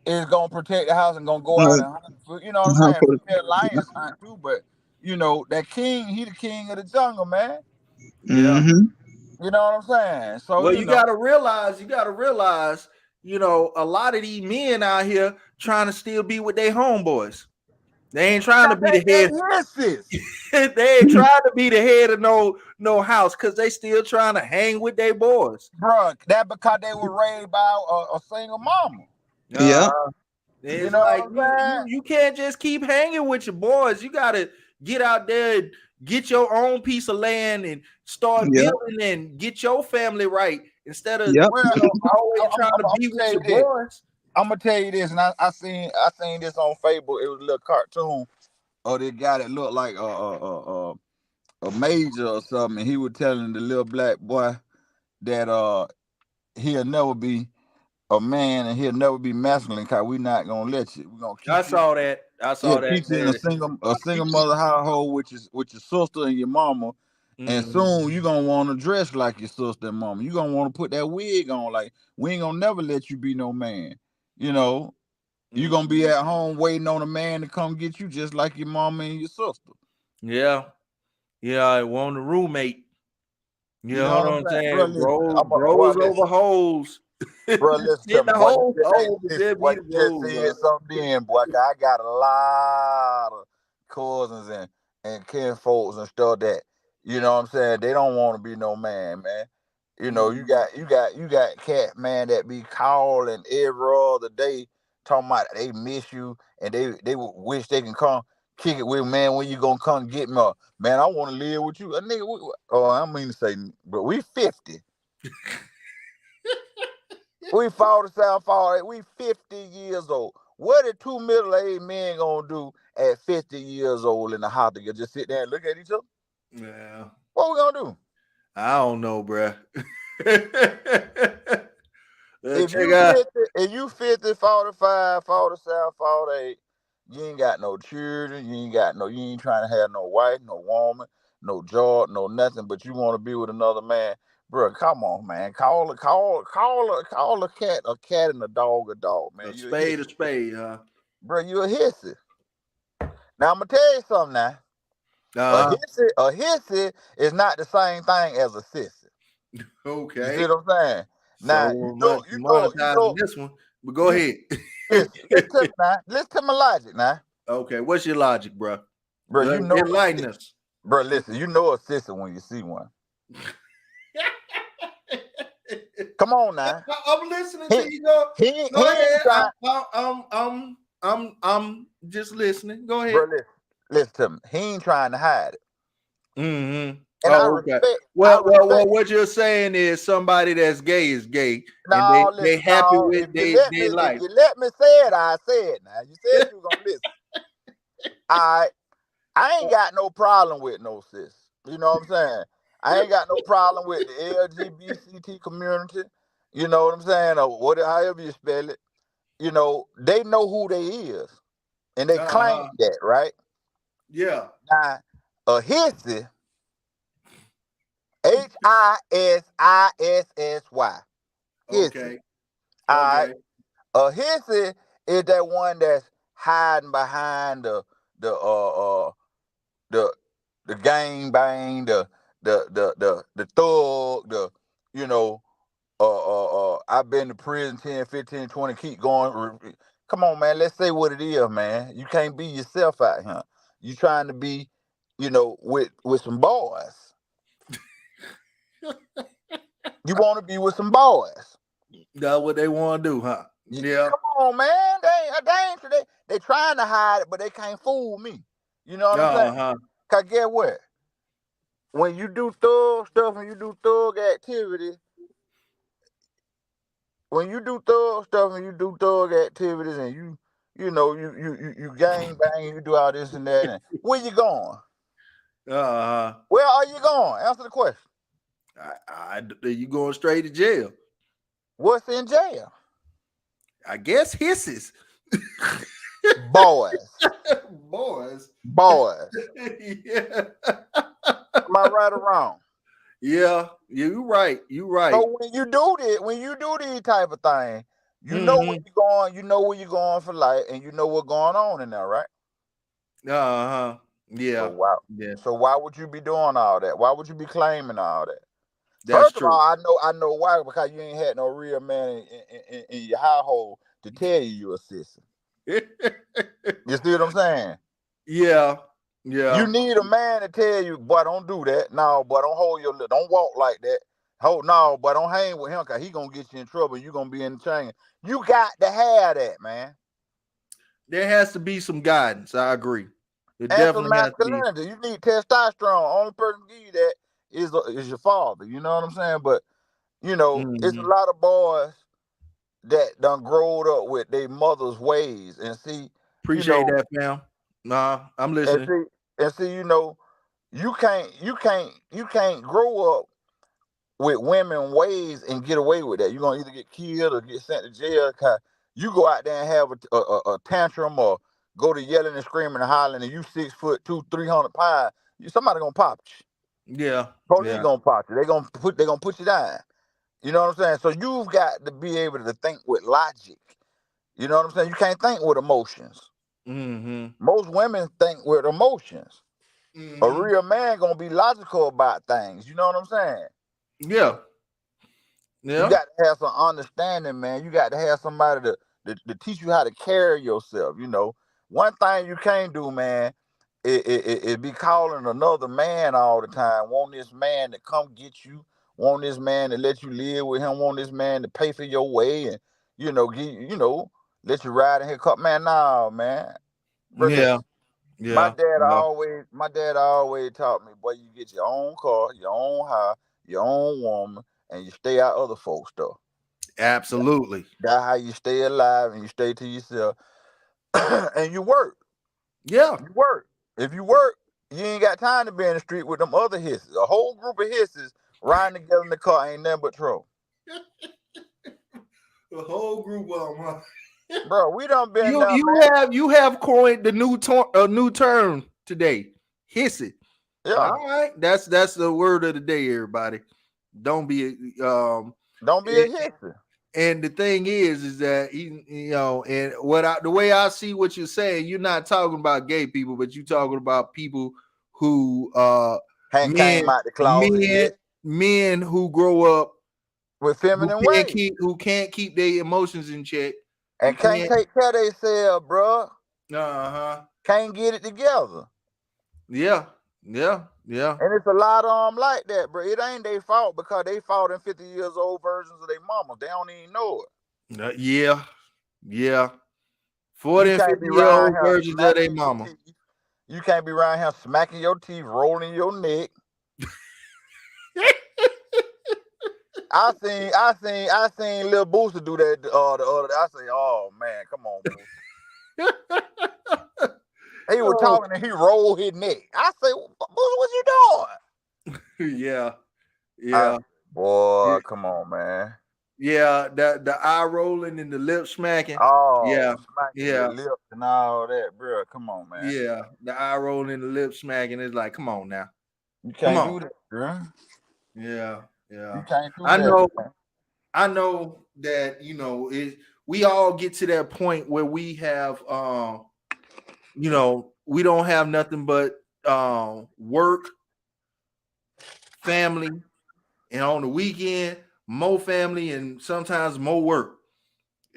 is gonna protect the house and gonna go out and hunt. You know what I'm saying? Female lions hunt too, but you know that king, he the king of the jungle, man. Yeah. You know what I'm saying? So well, you gotta realize, you know, a lot of these men out here trying to still be with their homeboys. They ain't trying to be the head. They ain't trying to be the head of no house because they still trying to hang with their boys. Bro, that because they were raised by a single mama. Yeah. It's you know like you can't just keep hanging with your boys. You gotta get out there and get your own piece of land and start building and get your family right instead of always trying to be with your boys. I'm gonna tell you this, and I seen this on Facebook. It was a little cartoon of this guy that looked like a major or something. And he was telling the little black boy that he'll never be a man and he'll never be masculine because we're not gonna let you. We're gonna keep I saw that. Keep you in a single mother household with your sister and your mama. And soon you're gonna want to dress like your sister and mama. You're gonna want to put that wig on. Like, we ain't gonna never let you be no man. You know, you're gonna be at home waiting on a man to come get you just like your mama and your sister. Yeah. I want a roommate. You know what I'm saying? Bros over hoes. Bro, listen to me. Boy, you just said something then, boy. I got a lot of cousins and kin folks and stuff that, you know what I'm saying, they don't want to be no man. You know, you got cat, man, that be calling every other day talking about they miss you and they wish they can come kick it with, man, when you gonna come get me? Man, I want to live with you. A nigga, I mean to say, but we 50. We fall to South Fall. We 50 years old. What are two middle-aged men gonna do at 50 years old in the house together? Just sit there and look at each other? Yeah. What we gonna do? I don't know, bruh. If you 50, 45, 47, 48, you ain't got no children, you ain't trying to have no wife, no woman, no job, no nothing, but you want to be with another man. Bro, come on, man. Call a cat and a dog, man. A spade, huh? Bro, you a hissy. Now I'm gonna tell you something now. A hissy is not the same thing as a sissy. Okay. You see what I'm saying? Now so you know this one, but go ahead. Listen to my logic now. Okay, what's your logic, bro? Bro, you know, enlighten us. Bro, listen, you know a sissy when you see one. Come on now. I'm listening to you. Go ahead. I'm just listening. Go ahead. Bro, listen to me. He ain't trying to hide it. Mm-hmm. And I respect. Well, what you're saying is somebody that's gay is gay, and they happy with their life. If you let me say it, I say it. Now you said you were gonna listen. I ain't got no problem with no sis. You know what I'm saying? I ain't got no problem with the LGBT community. You know what I'm saying? Or however you spell it. You know, they know who they is, and they claim that, right? Yeah. Now, a hissy. HISISSY. Okay. All right. A hissy is that one that's hiding behind the gang bang, the thug, I've been to prison 10, 15, 20, keep going. Come on, man. Let's say what it is, man. You can't be yourself out here. You trying to be, with some boys. You want to be with some boys. That's what they want to do, huh? Yeah. Come on, man. They trying to hide it, but they can't fool me. You know what I'm saying? Cause get what? When you do thug stuff and you do thug activity, and you gang bang, you do all this and that, and where you going? Where are you going? Answer the question. You going straight to jail. What's in jail? I guess hisses. Boys. Yeah. Am I right or wrong? Yeah, you right. So when you do these type of things, you know where you're going, you know where you're going for life, and you know what's going on in there, right? Yeah. So why would you be doing all that? Why would you be claiming all that? That's First true. of all, I know why, because you ain't had no real man in your household to tell you a sissy. You see what I'm saying? Yeah. You need a man to tell you, boy, don't do that. No, boy, don't hold your lip. Don't walk like that. No, boy, don't hang with him, because he gonna get you in trouble. You gonna be in the chain. You got to have that, man. There has to be some guidance. I agree. It definitely has to be. You need testosterone. Only person who give you that is your father. You know what I'm saying? But it's a lot of boys that done growed up with their mother's ways, and see. Appreciate that, fam. Nah, I'm listening. And see, you can't grow up with women ways and get away with that. You're gonna either get killed or get sent to jail. Cause you go out there and have a tantrum, or go to yelling and screaming and hollering, and you 6'2", 300 pounds. Somebody gonna pop you. Yeah. Police gonna pop you. They gonna put you down. You know what I'm saying? So you've got to be able to think with logic. You know what I'm saying? You can't think with emotions. Most women think with emotions. A real man gonna be logical about things. You know what I'm saying? Yeah. You got to have some understanding, man. You got to have somebody to teach you how to carry yourself. One thing you can't do, man, is be calling another man all the time. Want this man to come get you. Want this man to let you live with him. Want this man to pay for your way, and let you ride in his car. Man, nah, man. Bro, yeah. My dad always taught me, boy, you get your own car, your own house, your own woman, and you stay out other folks' stuff. Absolutely. That's how you stay alive, and you stay to yourself. And you work. Yeah. You work. If you work, you ain't got time to be in the street with them other hisses. A whole group of hisses riding together in the car ain't nothing but trouble. The whole group of them, huh? Bro, we done been you have coined the new term today. Hissy. Yeah. All right. That's the word of the day, everybody. Don't be a hissy. And the thing is that and the way I see what you're saying, you're not talking about gay people, but you're talking about people who came out the closet. Men who grow up with feminine ways, who can't keep their emotions in check and can't take care of themselves, bro. Can't get it together. Yeah. And it's a lot of them like that, bro. It ain't their fault because they fought in 50 years old versions of their mama. They don't even know it. Yeah. 40 and 50-year-old versions of their mama. You can't be around here smacking your teeth, rolling your neck. I seen Lil Booster do that the other day. I say, oh man, come on, Booster. He was talking and he rolled his neck. I say, Booster, what you doing? Yeah. Boy, come on, man. Yeah, the eye rolling and the lip smacking. Oh, yeah, the lips and all that, bro. Come on, man. Yeah, the eye rolling and the lip smacking is like, come on now. You can't do that, bro. Yeah. You can't do that. I know that, you know, we all get to that point where we have you know, we don't have nothing but work, family, and on the weekend, more family and sometimes more work.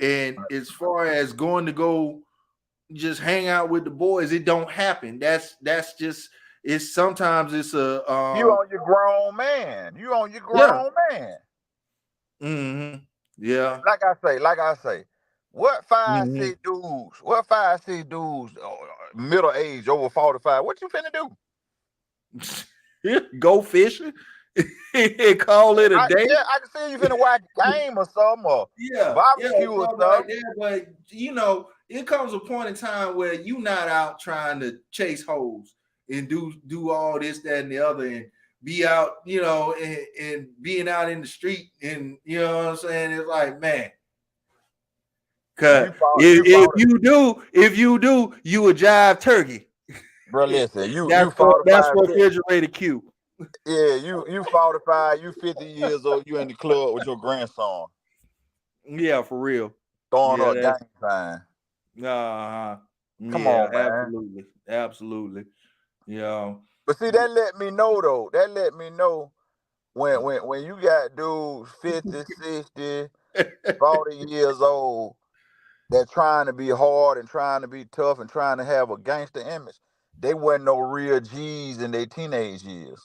And as far as going to go just hang out with the boys, it don't happen. That's just, it's sometimes it's a you on your grown man. You on your grown man. Mm-hmm. Yeah. Like I say, what 5'6" dudes, middle age, over 45, what you finna do? Go fishing? Call it a day? Yeah, I can see you finna watch a game or something, or barbecue or something. Like that, but you know, it comes a point in time where you're not out trying to chase hoes and do all this, that, and the other, and be out, you know, and being out in the street, and you know what I'm saying? It's like, man, cause if you do, you a jive turkey. Bro, listen, that's for refrigerator Q. Yeah, you 45, you 50 years old, you in the club with your grandson. Yeah, for real. Throwing up gang sign. Come on, man. Absolutely. Yeah. But see, that let me know though. That let me know when you got dudes 50, 60, 40 years old that trying to be hard and trying to be tough and trying to have a gangster image. They wasn't no real G's in their teenage years.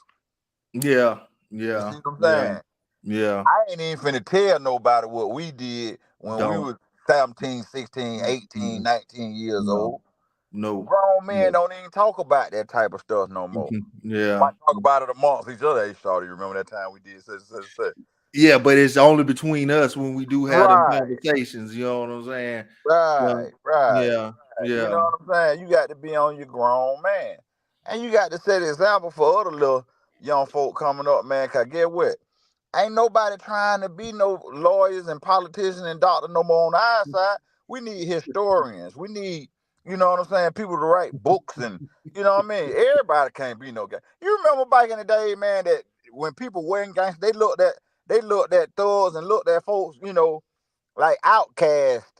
Yeah. You see what I'm saying? Yeah. I ain't even finna tell nobody what we did when we was 17, 16, 18, 19 years old. No. Grown men don't even talk about that type of stuff no more. Yeah. Might talk about it amongst each other. Hey, Shawty, you remember that time we did such. Yeah, but it's only between us when we do have them conversations. You know what I'm saying? Right. Yeah. You know what I'm saying? You got to be on your grown man. And you got to set an example for other little young folk coming up, man. Because get what? Ain't nobody trying to be no lawyers and politicians and doctors no more on our side. We need historians. We need, you know what I'm saying, people to write books and, you know what I mean? Everybody can't be no guy. You remember back in the day, man, that when people weren't gangsters, they looked at thugs and looked at folks, you know, like outcasts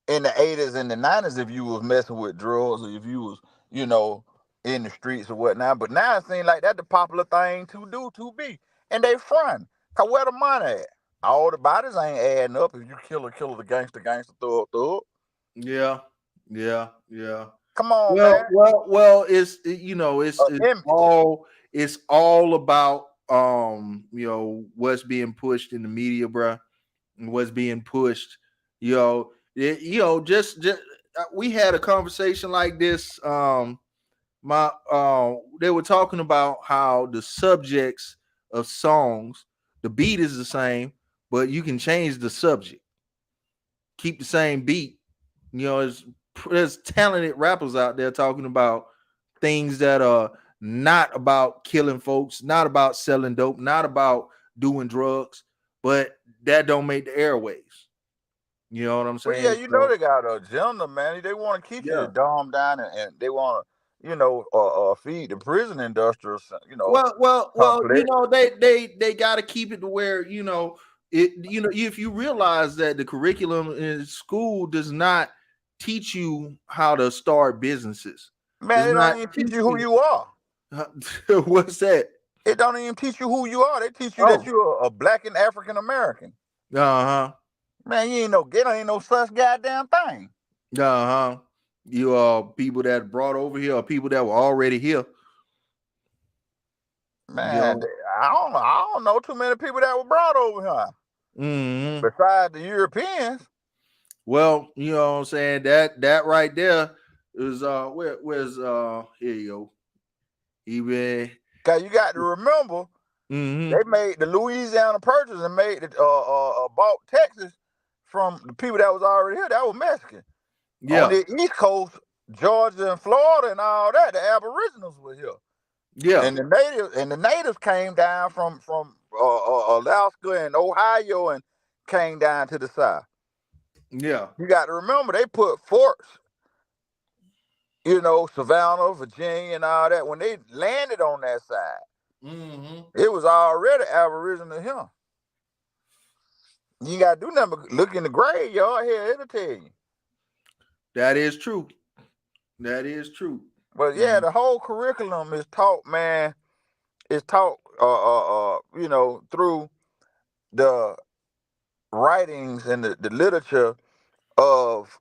in the 80s and the 90s if you was messing with drugs or if you was, you know, in the streets or whatnot. But now it seems like that's the popular thing to do, to be. And they front. Cause where the money at? All the bodies ain't adding up if you kill the gangster, thug. Yeah. Come on, man. Well, it's, you know, it's all about you know, what's being pushed in the media, bro, and what's being pushed. You know, just we had a conversation like this. They were talking about how the subjects of songs, the beat is the same, but you can change the subject, keep the same beat. You know, there's talented rappers out there talking about things that are not about killing folks, not about selling dope, not about doing drugs, but that don't make the airwaves. You know what I'm saying? Well, yeah, you know they got an agenda, man. They want to keep you dumb down, and they want to, you know, feed the prison industry. You know, well, you know, they got to keep it to where, you know, if you realize that the curriculum in school does not teach you how to start businesses, man, it don't even teach you who you are. What's that? It don't even teach you who you are. They teach you that Oh, you're a black and African American. uh-huh. Man, you ain't no such goddamn thing. Uh-huh. You are people that brought over here or people that were already here. Man, I don't know too many people that were brought over here. Mm-hmm. Besides the Europeans. Well, you know what I'm saying? That right there is where's here you go. Even Cause you got to remember, they made the Louisiana Purchase and made it bought Texas from the people that was already here that was Mexican. Yeah. On the East Coast, Georgia and Florida and all that, the Aboriginals were here. Yeah. And the natives came down from Alaska and Ohio and came down to the south. Yeah. You got to remember they put forts, Savannah, Virginia, and all that. When they landed on that side, it was already Aboriginal here. You got to do nothing but look in the graveyard here, it'll tell you. That is true. That is true. But yeah, the whole curriculum is taught, man. It's taught, through the writings and the literature of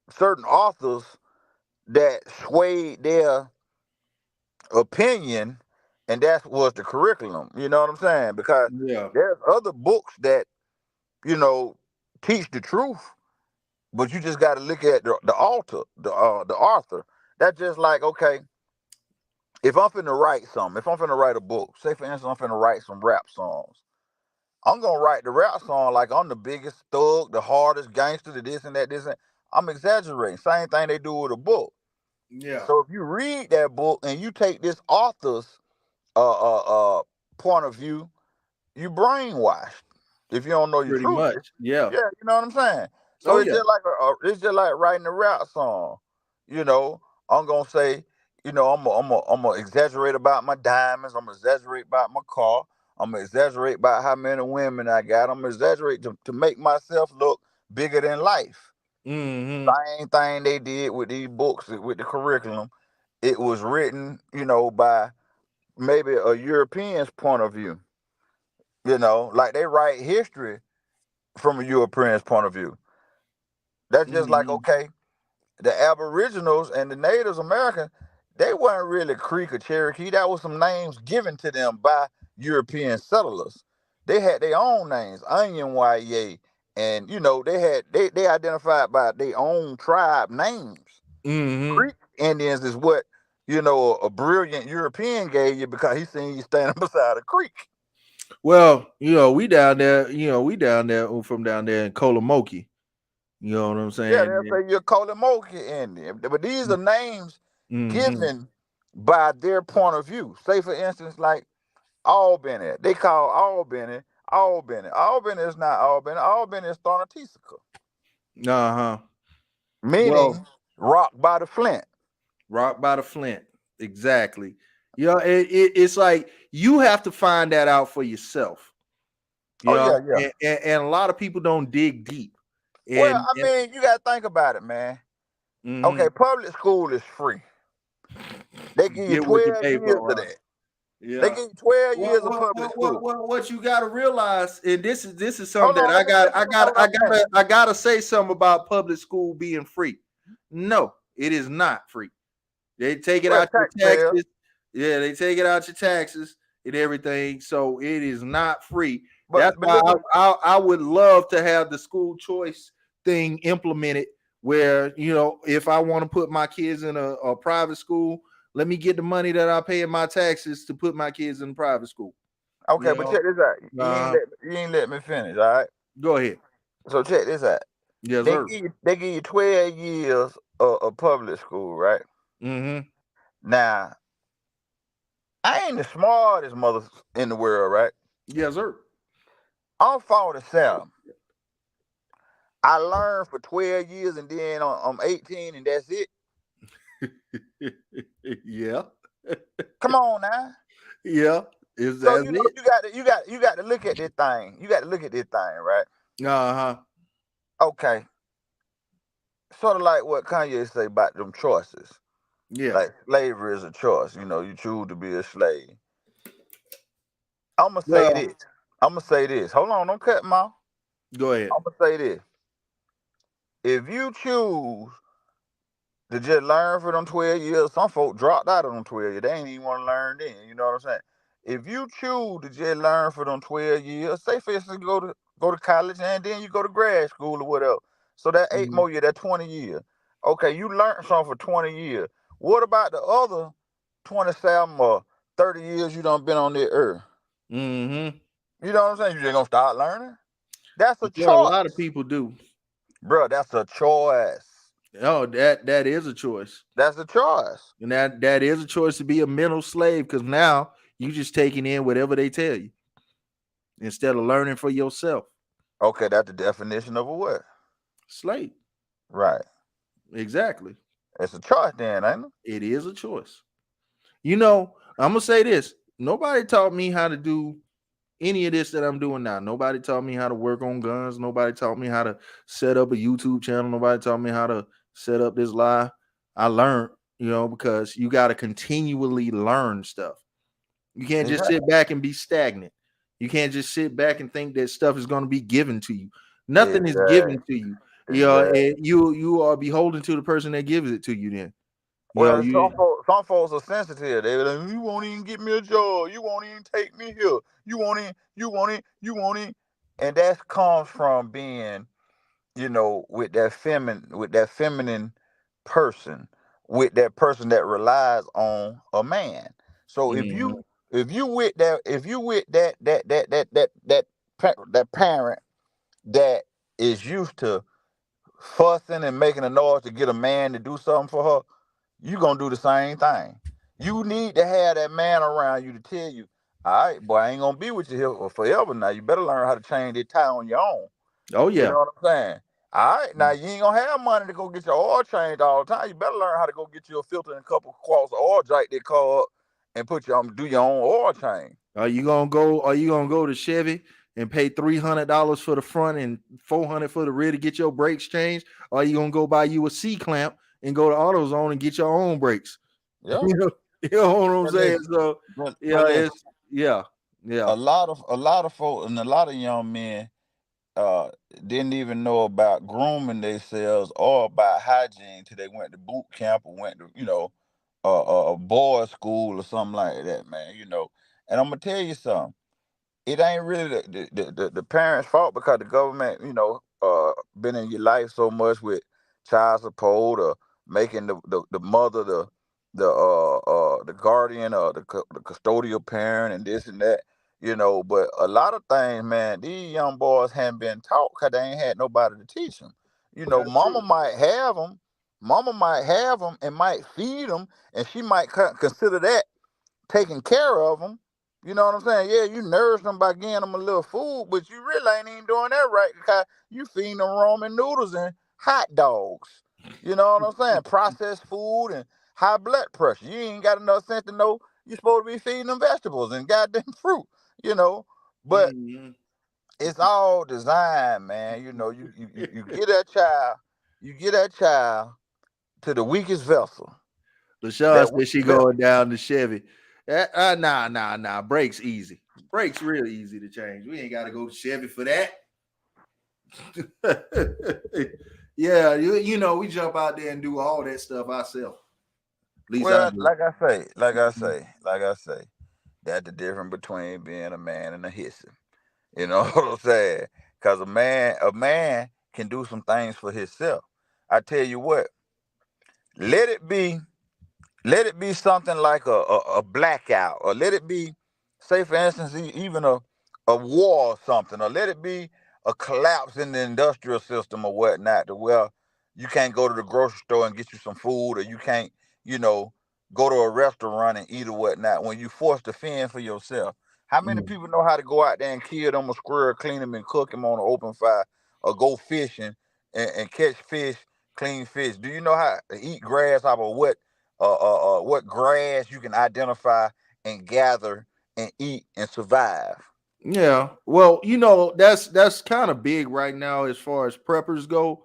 certain authors that swayed their opinion, and that was the curriculum. You know what I'm saying? Because there's other books that teach the truth, but you just got to look at the author. That's just like, okay, if I'm finna write something, if I'm finna write a book, say for instance, I'm finna write some rap songs. I'm gonna write the rap song like I'm the biggest thug, the hardest gangster, the this and that, this and that. I'm exaggerating. Same thing they do with a book. Yeah. So if you read that book and you take this author's point of view, you brainwashed. If you don't know your truth, much. Yeah. Yeah, you know what I'm saying. So it's just like writing a rap song. I'm gonna say, I'm gonna exaggerate about my diamonds. I'm gonna exaggerate about my car. I'm gonna exaggerate about how many women I got. I'm gonna exaggerate to make myself look bigger than life. Same thing they did with these books, with the curriculum. It was written, by maybe a European's point of view. Like they write history from a European's point of view. That's just like, okay, the Aboriginals and the Native Americans, they weren't really Creek or Cherokee. That was some names given to them by European settlers. They had their own names, Onion Wye, and they identified by their own tribe names. Creek Indians is what a brilliant European gave you because he seen you standing beside a creek. Well, we down there from down there in Colamoki. You know what I'm saying? Yeah, they'll say you're Colamoki Indian. But these are names given by their point of view. Say, for instance, like Albany. They call Albany. Albany is not Albany. Albany is Thornatisca. Meaning rock by the flint. Rock by the flint. Exactly. It's like you have to find that out for yourself. And a lot of people don't dig deep. Well, I mean, you got to think about it, man. Okay, public school is free. They give you 12 years of that. Yeah. They give you 12 years of public school. What you got to realize, and this is something that I gotta say something about public school being free. No, it is not free. They take it out your taxes. Yeah, they take it out your taxes and everything. So it is not free. That's why I would love to have the school choice thing implemented where, if I want to put my kids in a private school, let me get the money that I pay in my taxes to put my kids in private school. Okay, but check this out. You ain't let me finish, all right? Go ahead. So check this out. Yes, sir. They give you 12 years of public school, right? Now, I ain't the smartest mother in the world, right? Yes, sir. I'm 47. I learned for 12 years and then I'm 18 and that's it. Yeah. Come on now. Yeah. So you got to look at this thing. You got to look at this thing, right? Okay. Sort of like what Kanye say about them choices. Yeah. Like slavery is a choice. You know, you choose to be a slave. I'm gonna say Well, this. I'm gonna say this. Hold on, don't cut my. go ahead. I'm gonna say this. If you choose to just learn for them 12 years, some folk dropped out of them 12 years. They ain't even want to learn then. You know what I'm saying? If you choose to just learn for them 12 years, say for instance, go to college and then you go to grad school or whatever. So that 8 more years, that 20 years. Okay, you learned something for 20 years. What about the other 27 or 30 years you done been on the earth? Mm-hmm. You know what I'm saying? You just gonna start learning? That's a Well, a choice. lot of people do. Bro, that's a choice. Oh, that is a choice. That's a choice. And that is a choice to be a mental slave, because now you just taking in whatever they tell you instead of learning for yourself. Okay, that's the definition of a what? Slave. Right. Exactly. It's a choice then, ain't it? It is a choice. You know, I'm gonna say this. Nobody taught me how to do any of this that I'm doing now. Nobody taught me how to work on guns. Nobody taught me how to set up a YouTube channel. Nobody taught me how to set up this live. I learned, because you got to continually learn stuff. You can't just sit back and be stagnant. You can't just sit back and think that stuff is going to be given to you. Nothing is given to you. And you are beholden to the person that gives it to you then. Well, some folks are sensitive. They be like, you won't even get me a job. You won't even take me here. You won't even. And that comes from being, with that feminine person, with that person that relies on a man. So if you with that parent that is used to fussing and making a noise to get a man to do something for her, you gonna do the same thing. You need to have that man around you to tell you, all right, boy, I ain't gonna be with you here forever now. You better learn how to change that tie on your own. Oh, yeah. You know what I'm saying? All right, now you ain't gonna have money to go get your oil changed all the time. You better learn how to go get you a filter and a couple quarts of oil, jack that car up, and do your own oil change. Are you gonna go to Chevy and pay $300 for the front and $400 for the rear to get your brakes changed? Or are you gonna go buy you a C clamp and go to AutoZone and get your own brakes? Yeah. You know what I'm saying? So yeah. A lot of folks and a lot of young men didn't even know about grooming themselves or about hygiene till they went to boot camp or went to a boys school or something like that, man. And I'm gonna tell you something. It ain't really the parents' fault, because the government, been in your life so much with child support or making the mother the guardian or the custodial parent and this and that. But a lot of things, man, these young boys haven't been taught because they ain't had nobody to teach them. Mama might have them and might feed them, and she might consider that taking care of them. You know what I'm saying? Yeah, you nourish them by giving them a little food, but you really ain't even doing that right, because you feeding them ramen noodles and hot dogs. You know what I'm saying? Processed food and high blood pressure. You ain't got enough sense to know you're supposed to be feeding them vegetables and goddamn fruit. But it's all designed, man. You get that child to the weakest vessel. LaShawn said she going down to Chevy. Nah. Brakes easy. Brakes really easy to change. We ain't got to go to Chevy for that. Yeah, we jump out there and do all that stuff ourselves. Well, like I say, that's the difference between being a man and a hissy. You know what I'm saying? Because a man can do some things for himself. I tell you what, let it be something like a blackout, or let it be, say for instance, even a war or something, or let it be a collapse in the industrial system or whatnot, to where you can't go to the grocery store and get you some food, or you can't, go to a restaurant and eat or whatnot, when you forced to fend for yourself. How many people know how to go out there and kill them a squirrel, clean them and cook them on an open fire, or go fishing and catch fish, clean fish? Do you know how to eat grass off of what grass you can identify and gather and eat and survive? Yeah, well, that's kind of big right now as far as preppers go.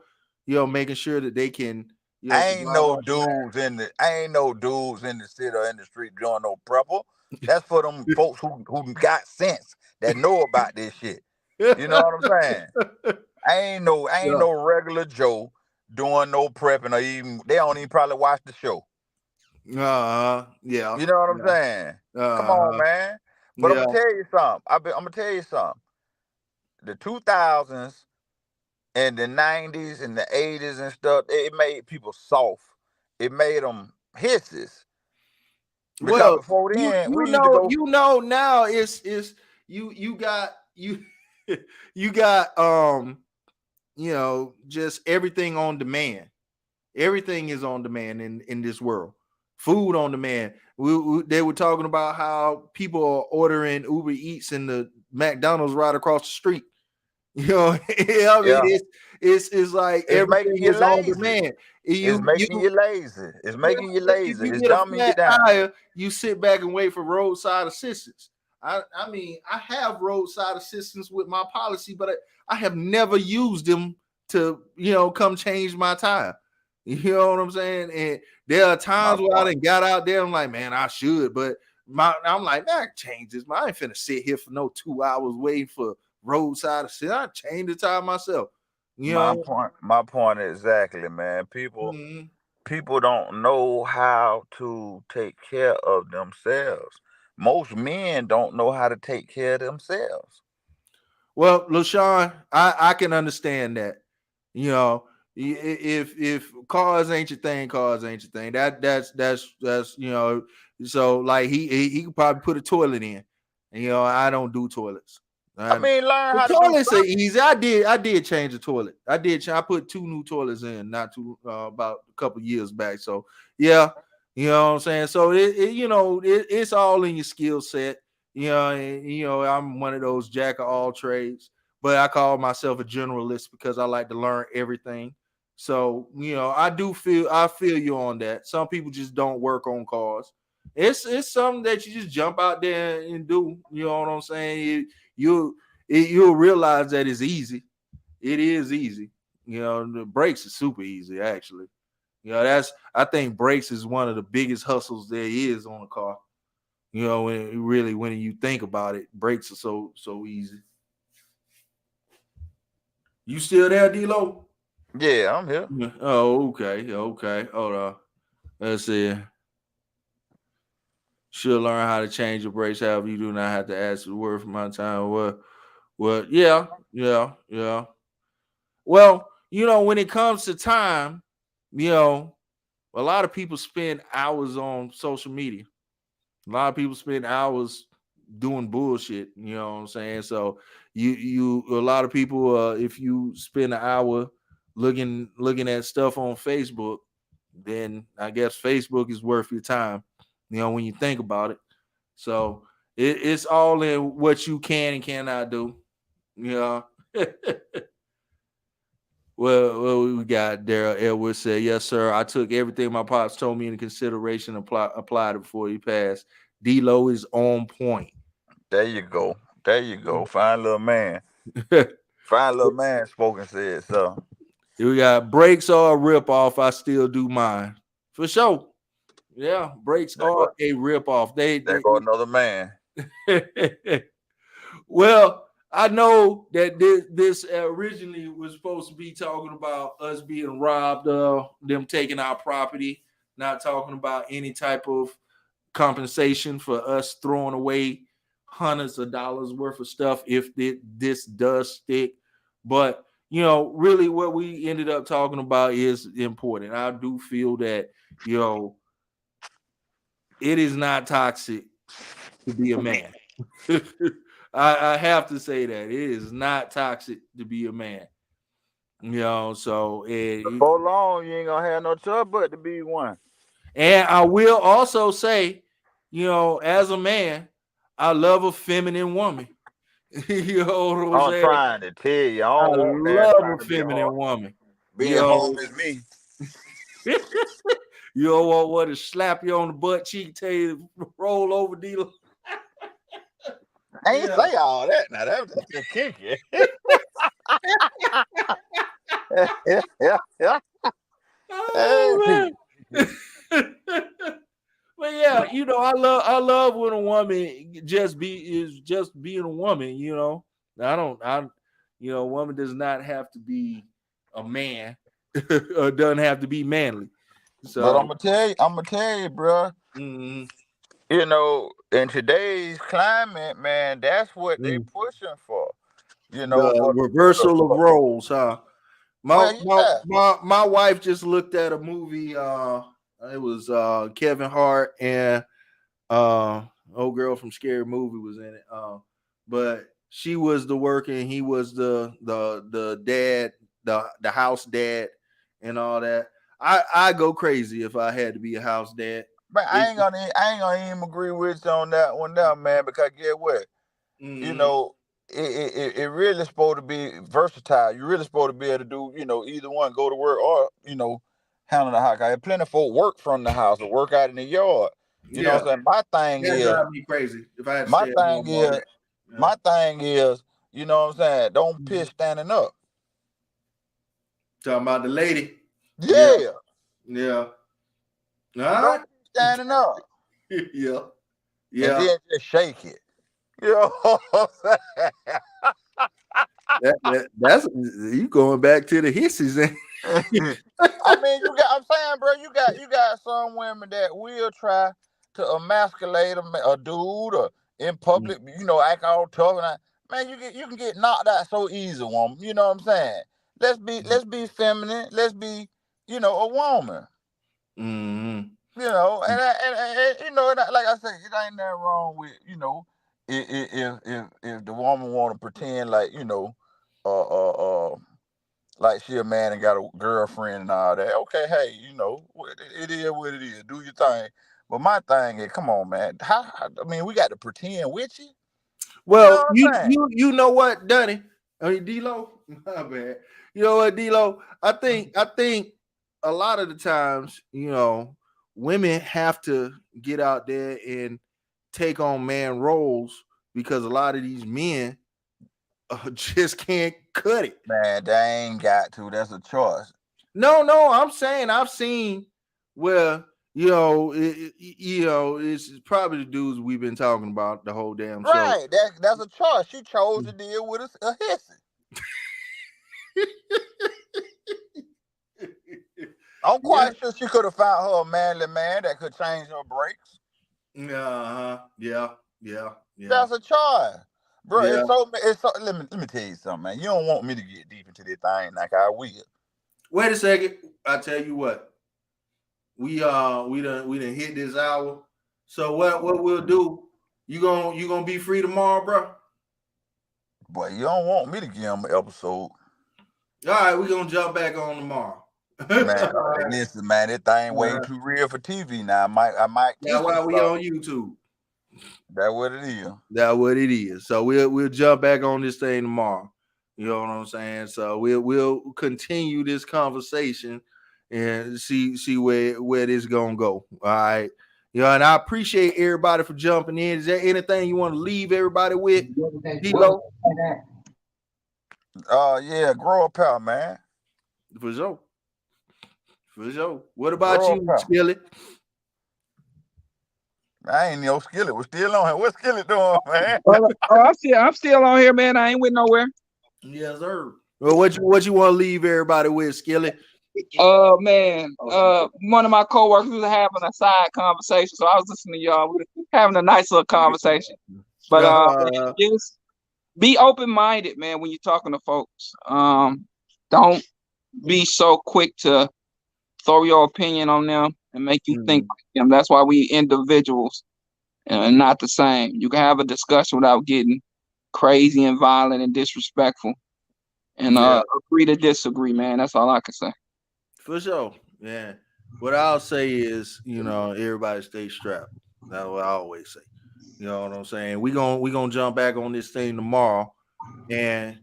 Making sure that they can, Ain't no dudes in the city or in the street doing no prepper. That's for them folks who got sense that know about this shit. You know what I'm saying? Ain't no regular Joe doing no prepping or even they don't even probably watch the show. Yeah. You know what I'm saying? Come on, man. But I'm gonna tell you something. I'm gonna tell you something. The 2000s and the 90s and the 80s and stuff, it made people soft. It made them hisses. Because before then, we used to go. Now it's you got just everything on demand. Everything is on demand in this world. Food on demand. They were talking about how people are ordering Uber Eats and the McDonald's right across the street. It's like everything is on demand. It's making you lazy. It's making you lazy. It's dumbing you down. Tire, you sit back and wait for roadside assistance. I have roadside assistance with my policy, but I have never used them to come change my tire. You know what I'm saying? And there are times where I done got out there. I'm like, man, I should, but I'm like, man, I change this. Man, I ain't finna sit here for no 2 hours waiting for roadside assistance. I change the tire myself. My point exactly, man. People don't know how to take care of themselves. Most men don't know how to take care of themselves. Well, LaShawn, I can understand that. If cars ain't your thing, cars ain't your thing. That's so like he could probably put a toilet in. And I don't do toilets. Learn how to do toilets are easy. I did change the toilet. I put 2 new toilets in about a couple years back. So yeah, you know what I'm saying. So it's all in your skill set. I'm one of those jack of all trades, but I call myself a generalist because I like to learn everything. So I feel you on that. Some people just don't work on cars. It's something that you just jump out there and do. You know what I'm saying? You'll realize that it's easy. It is easy. The brakes is super easy, actually. I think brakes is one of the biggest hustles there is on a car. When you think about it, brakes are so easy. You still there, D-Lo? Yeah, I'm here. Oh, okay. Hold on. Let's see. Should learn how to change your brakes. However, you do not have to ask the word for my time. Well, yeah. Well, when it comes to time, a lot of people spend hours on social media. A lot of people spend hours doing bullshit. You know what I'm saying? So a lot of people, if you spend an hour looking at stuff on Facebook, then I guess Facebook is worth your time. When you think about it. So it's all in what you can and cannot do. Well, we got Daryl Edwards said, yes, sir. I took everything my pops told me into consideration and applied it before he passed. D-Lo is on point. There you go. Fine little man. Spoken said so. We got brakes are a ripoff. I still do mine. For sure. Yeah, brakes are a ripoff. They go another man. Well, I know that this originally was supposed to be talking about us being robbed, them taking our property, not talking about any type of compensation for us throwing away hundreds of dollars worth of stuff if this does stick. But, really what we ended up talking about is important. I do feel that, it is not toxic to be a man. I have to say that it is not toxic to be a man. So before long, you ain't gonna have no choice but to be one. And I will also say, as a man, I love a feminine woman. You know what I'm saying? Trying to tell you, I love a feminine woman. Being home is me. You don't want one to slap you on the butt cheek, tell you to roll over, D-Lo. I ain't say all that. Now that was just kinky. Oh, man. But yeah, I love when a woman just being a woman. A woman does not have to be a man, or doesn't have to be manly. So, but I'm gonna tell you, bro. Mm-hmm. In today's climate, man, that's what they pushing for. The reversal of roles, huh? My wife just looked at a movie. It was Kevin Hart and old girl from Scary Movie was in it. But she was the worker and he was the dad, the house dad, and all that. I go crazy if I had to be a house dad. But I ain't gonna even agree with you on that one now, man, because get what? Mm-hmm. It really supposed to be versatile. You're really supposed to be able to do, either one, go to work or, handle the house. I have plenty of folk work from the house or work out in the yard. You know what I'm saying? My thing that is drive me crazy if I had to my thing is, you know what I'm saying? Don't piss standing up. Talking about the lady. Yeah. Yeah. Don't be standing up. Yeah. And then just shake it. You know what I'm saying? That's you going back to the hissies. I mean, I'm saying, bro, you got some women that will try to emasculate a dude or in public, act all tough. And man, you can get knocked out so easy, woman. You know what I'm saying? Let's be feminine. Let's be, a woman. Mm-hmm. And like I said, it ain't nothing wrong with, if the woman want to pretend like, like she a man and got a girlfriend and all that. Okay, hey, it is what it is. Do your thing. But my thing is, come on, man. We got to pretend with you. Well, you know what, Dunny? D-Lo, my bad. You know what, D-Lo? I think a lot of the times, women have to get out there and take on man roles because a lot of these men just can't cut it. Man, they ain't got to. That's a choice. No, I'm saying I've seen where it's probably the dudes we've been talking about the whole damn show. Right, that's a choice. She chose to deal with a hissy. I'm quite sure she could have found her a manly man that could change her brakes. Yeah. That's a choice. Bro, it's so. Let me tell you something, man. You don't want me to get deep into this thing like I will. Wait a second. I tell you what. We done hit this hour. So what we'll do? You gonna be free tomorrow, bro? Boy, you don't want me to give him an episode. All right, we're gonna jump back on tomorrow. Man, listen, man, this thing way too real for TV now. I might. That's why we on YouTube. That's what it is. That's what it is. So we'll jump back on this thing tomorrow. You know what I'm saying? So we'll continue this conversation and see where this gonna go. All right. And I appreciate everybody for jumping in. Is there anything you want to leave everybody with? D-Lo? Yeah, grow up out, man. For sure. What about you, Skillet? I ain't no Skillet. We're still on here. What's Skillet doing, man? I'm still on here, man. I ain't went nowhere. Yes, sir. Well, what you want to leave everybody with, Skillet? Man, one of my coworkers was having a side conversation, so I was listening to y'all. We were having a nice little conversation. But just be open-minded, man, when you're talking to folks. Don't be so quick to throw your opinion on them and make you think like them. That's why we individuals and not the same. You can have a discussion without getting crazy and violent and disrespectful. And agree to disagree, man. That's all I can say. For sure. Yeah. What I'll say is, everybody stay strapped. That's what I always say. You know what I'm saying? We're gonna jump back on this thing tomorrow. And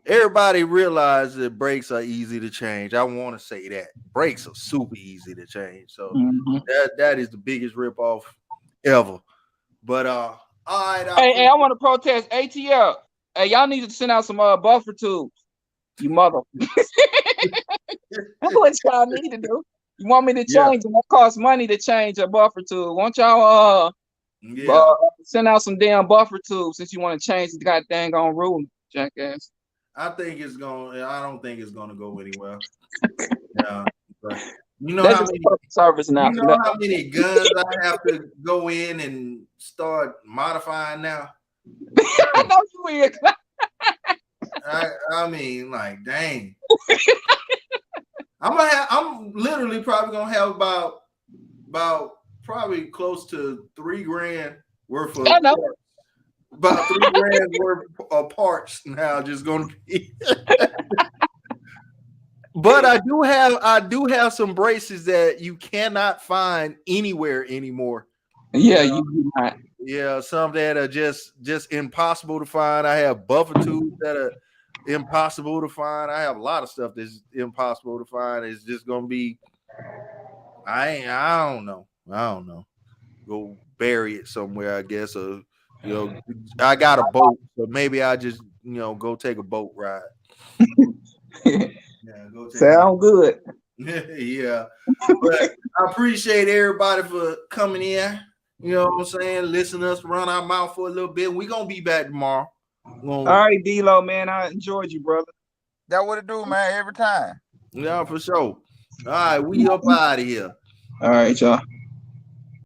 everybody realize that brakes are easy to change. I want to say that. Brakes are super easy to change. So that is the biggest ripoff ever. But all right. Hey, I want to protest ATL. Hey, y'all need to send out some buffer tubes. You mother. what y'all need to do. You want me to change it? That costs money to change a buffer tube. Won't y'all send out some damn buffer tubes since you want to change the goddamn on rule, jackass? I don't think it's gonna go anywhere. Yeah, but you know how many service now. You know how many guns I have to go in and start modifying now? I know you is. I mean, like, dang. I'm literally probably gonna have about probably close to $3,000 worth of parts. About $3,000 worth of parts now just gonna be. But I do have some braces that you cannot find anywhere anymore. Yeah, you do not. Yeah, some that are just impossible to find. I have buffer tubes that are impossible to find. I have a lot of stuff that's impossible to find. It's just gonna be. I don't know. Go bury it somewhere, I guess. Or I got a boat, so maybe I just go take a boat ride. Yeah, sound good. Yeah, but I appreciate everybody for coming in. You know what I'm saying? Listen to us run our mouth for a little bit. We're gonna be back tomorrow. All right, D-Lo, man. I enjoyed you, brother. That what it do, man, every time. Yeah, for sure. All right, we up out of here. All right, y'all.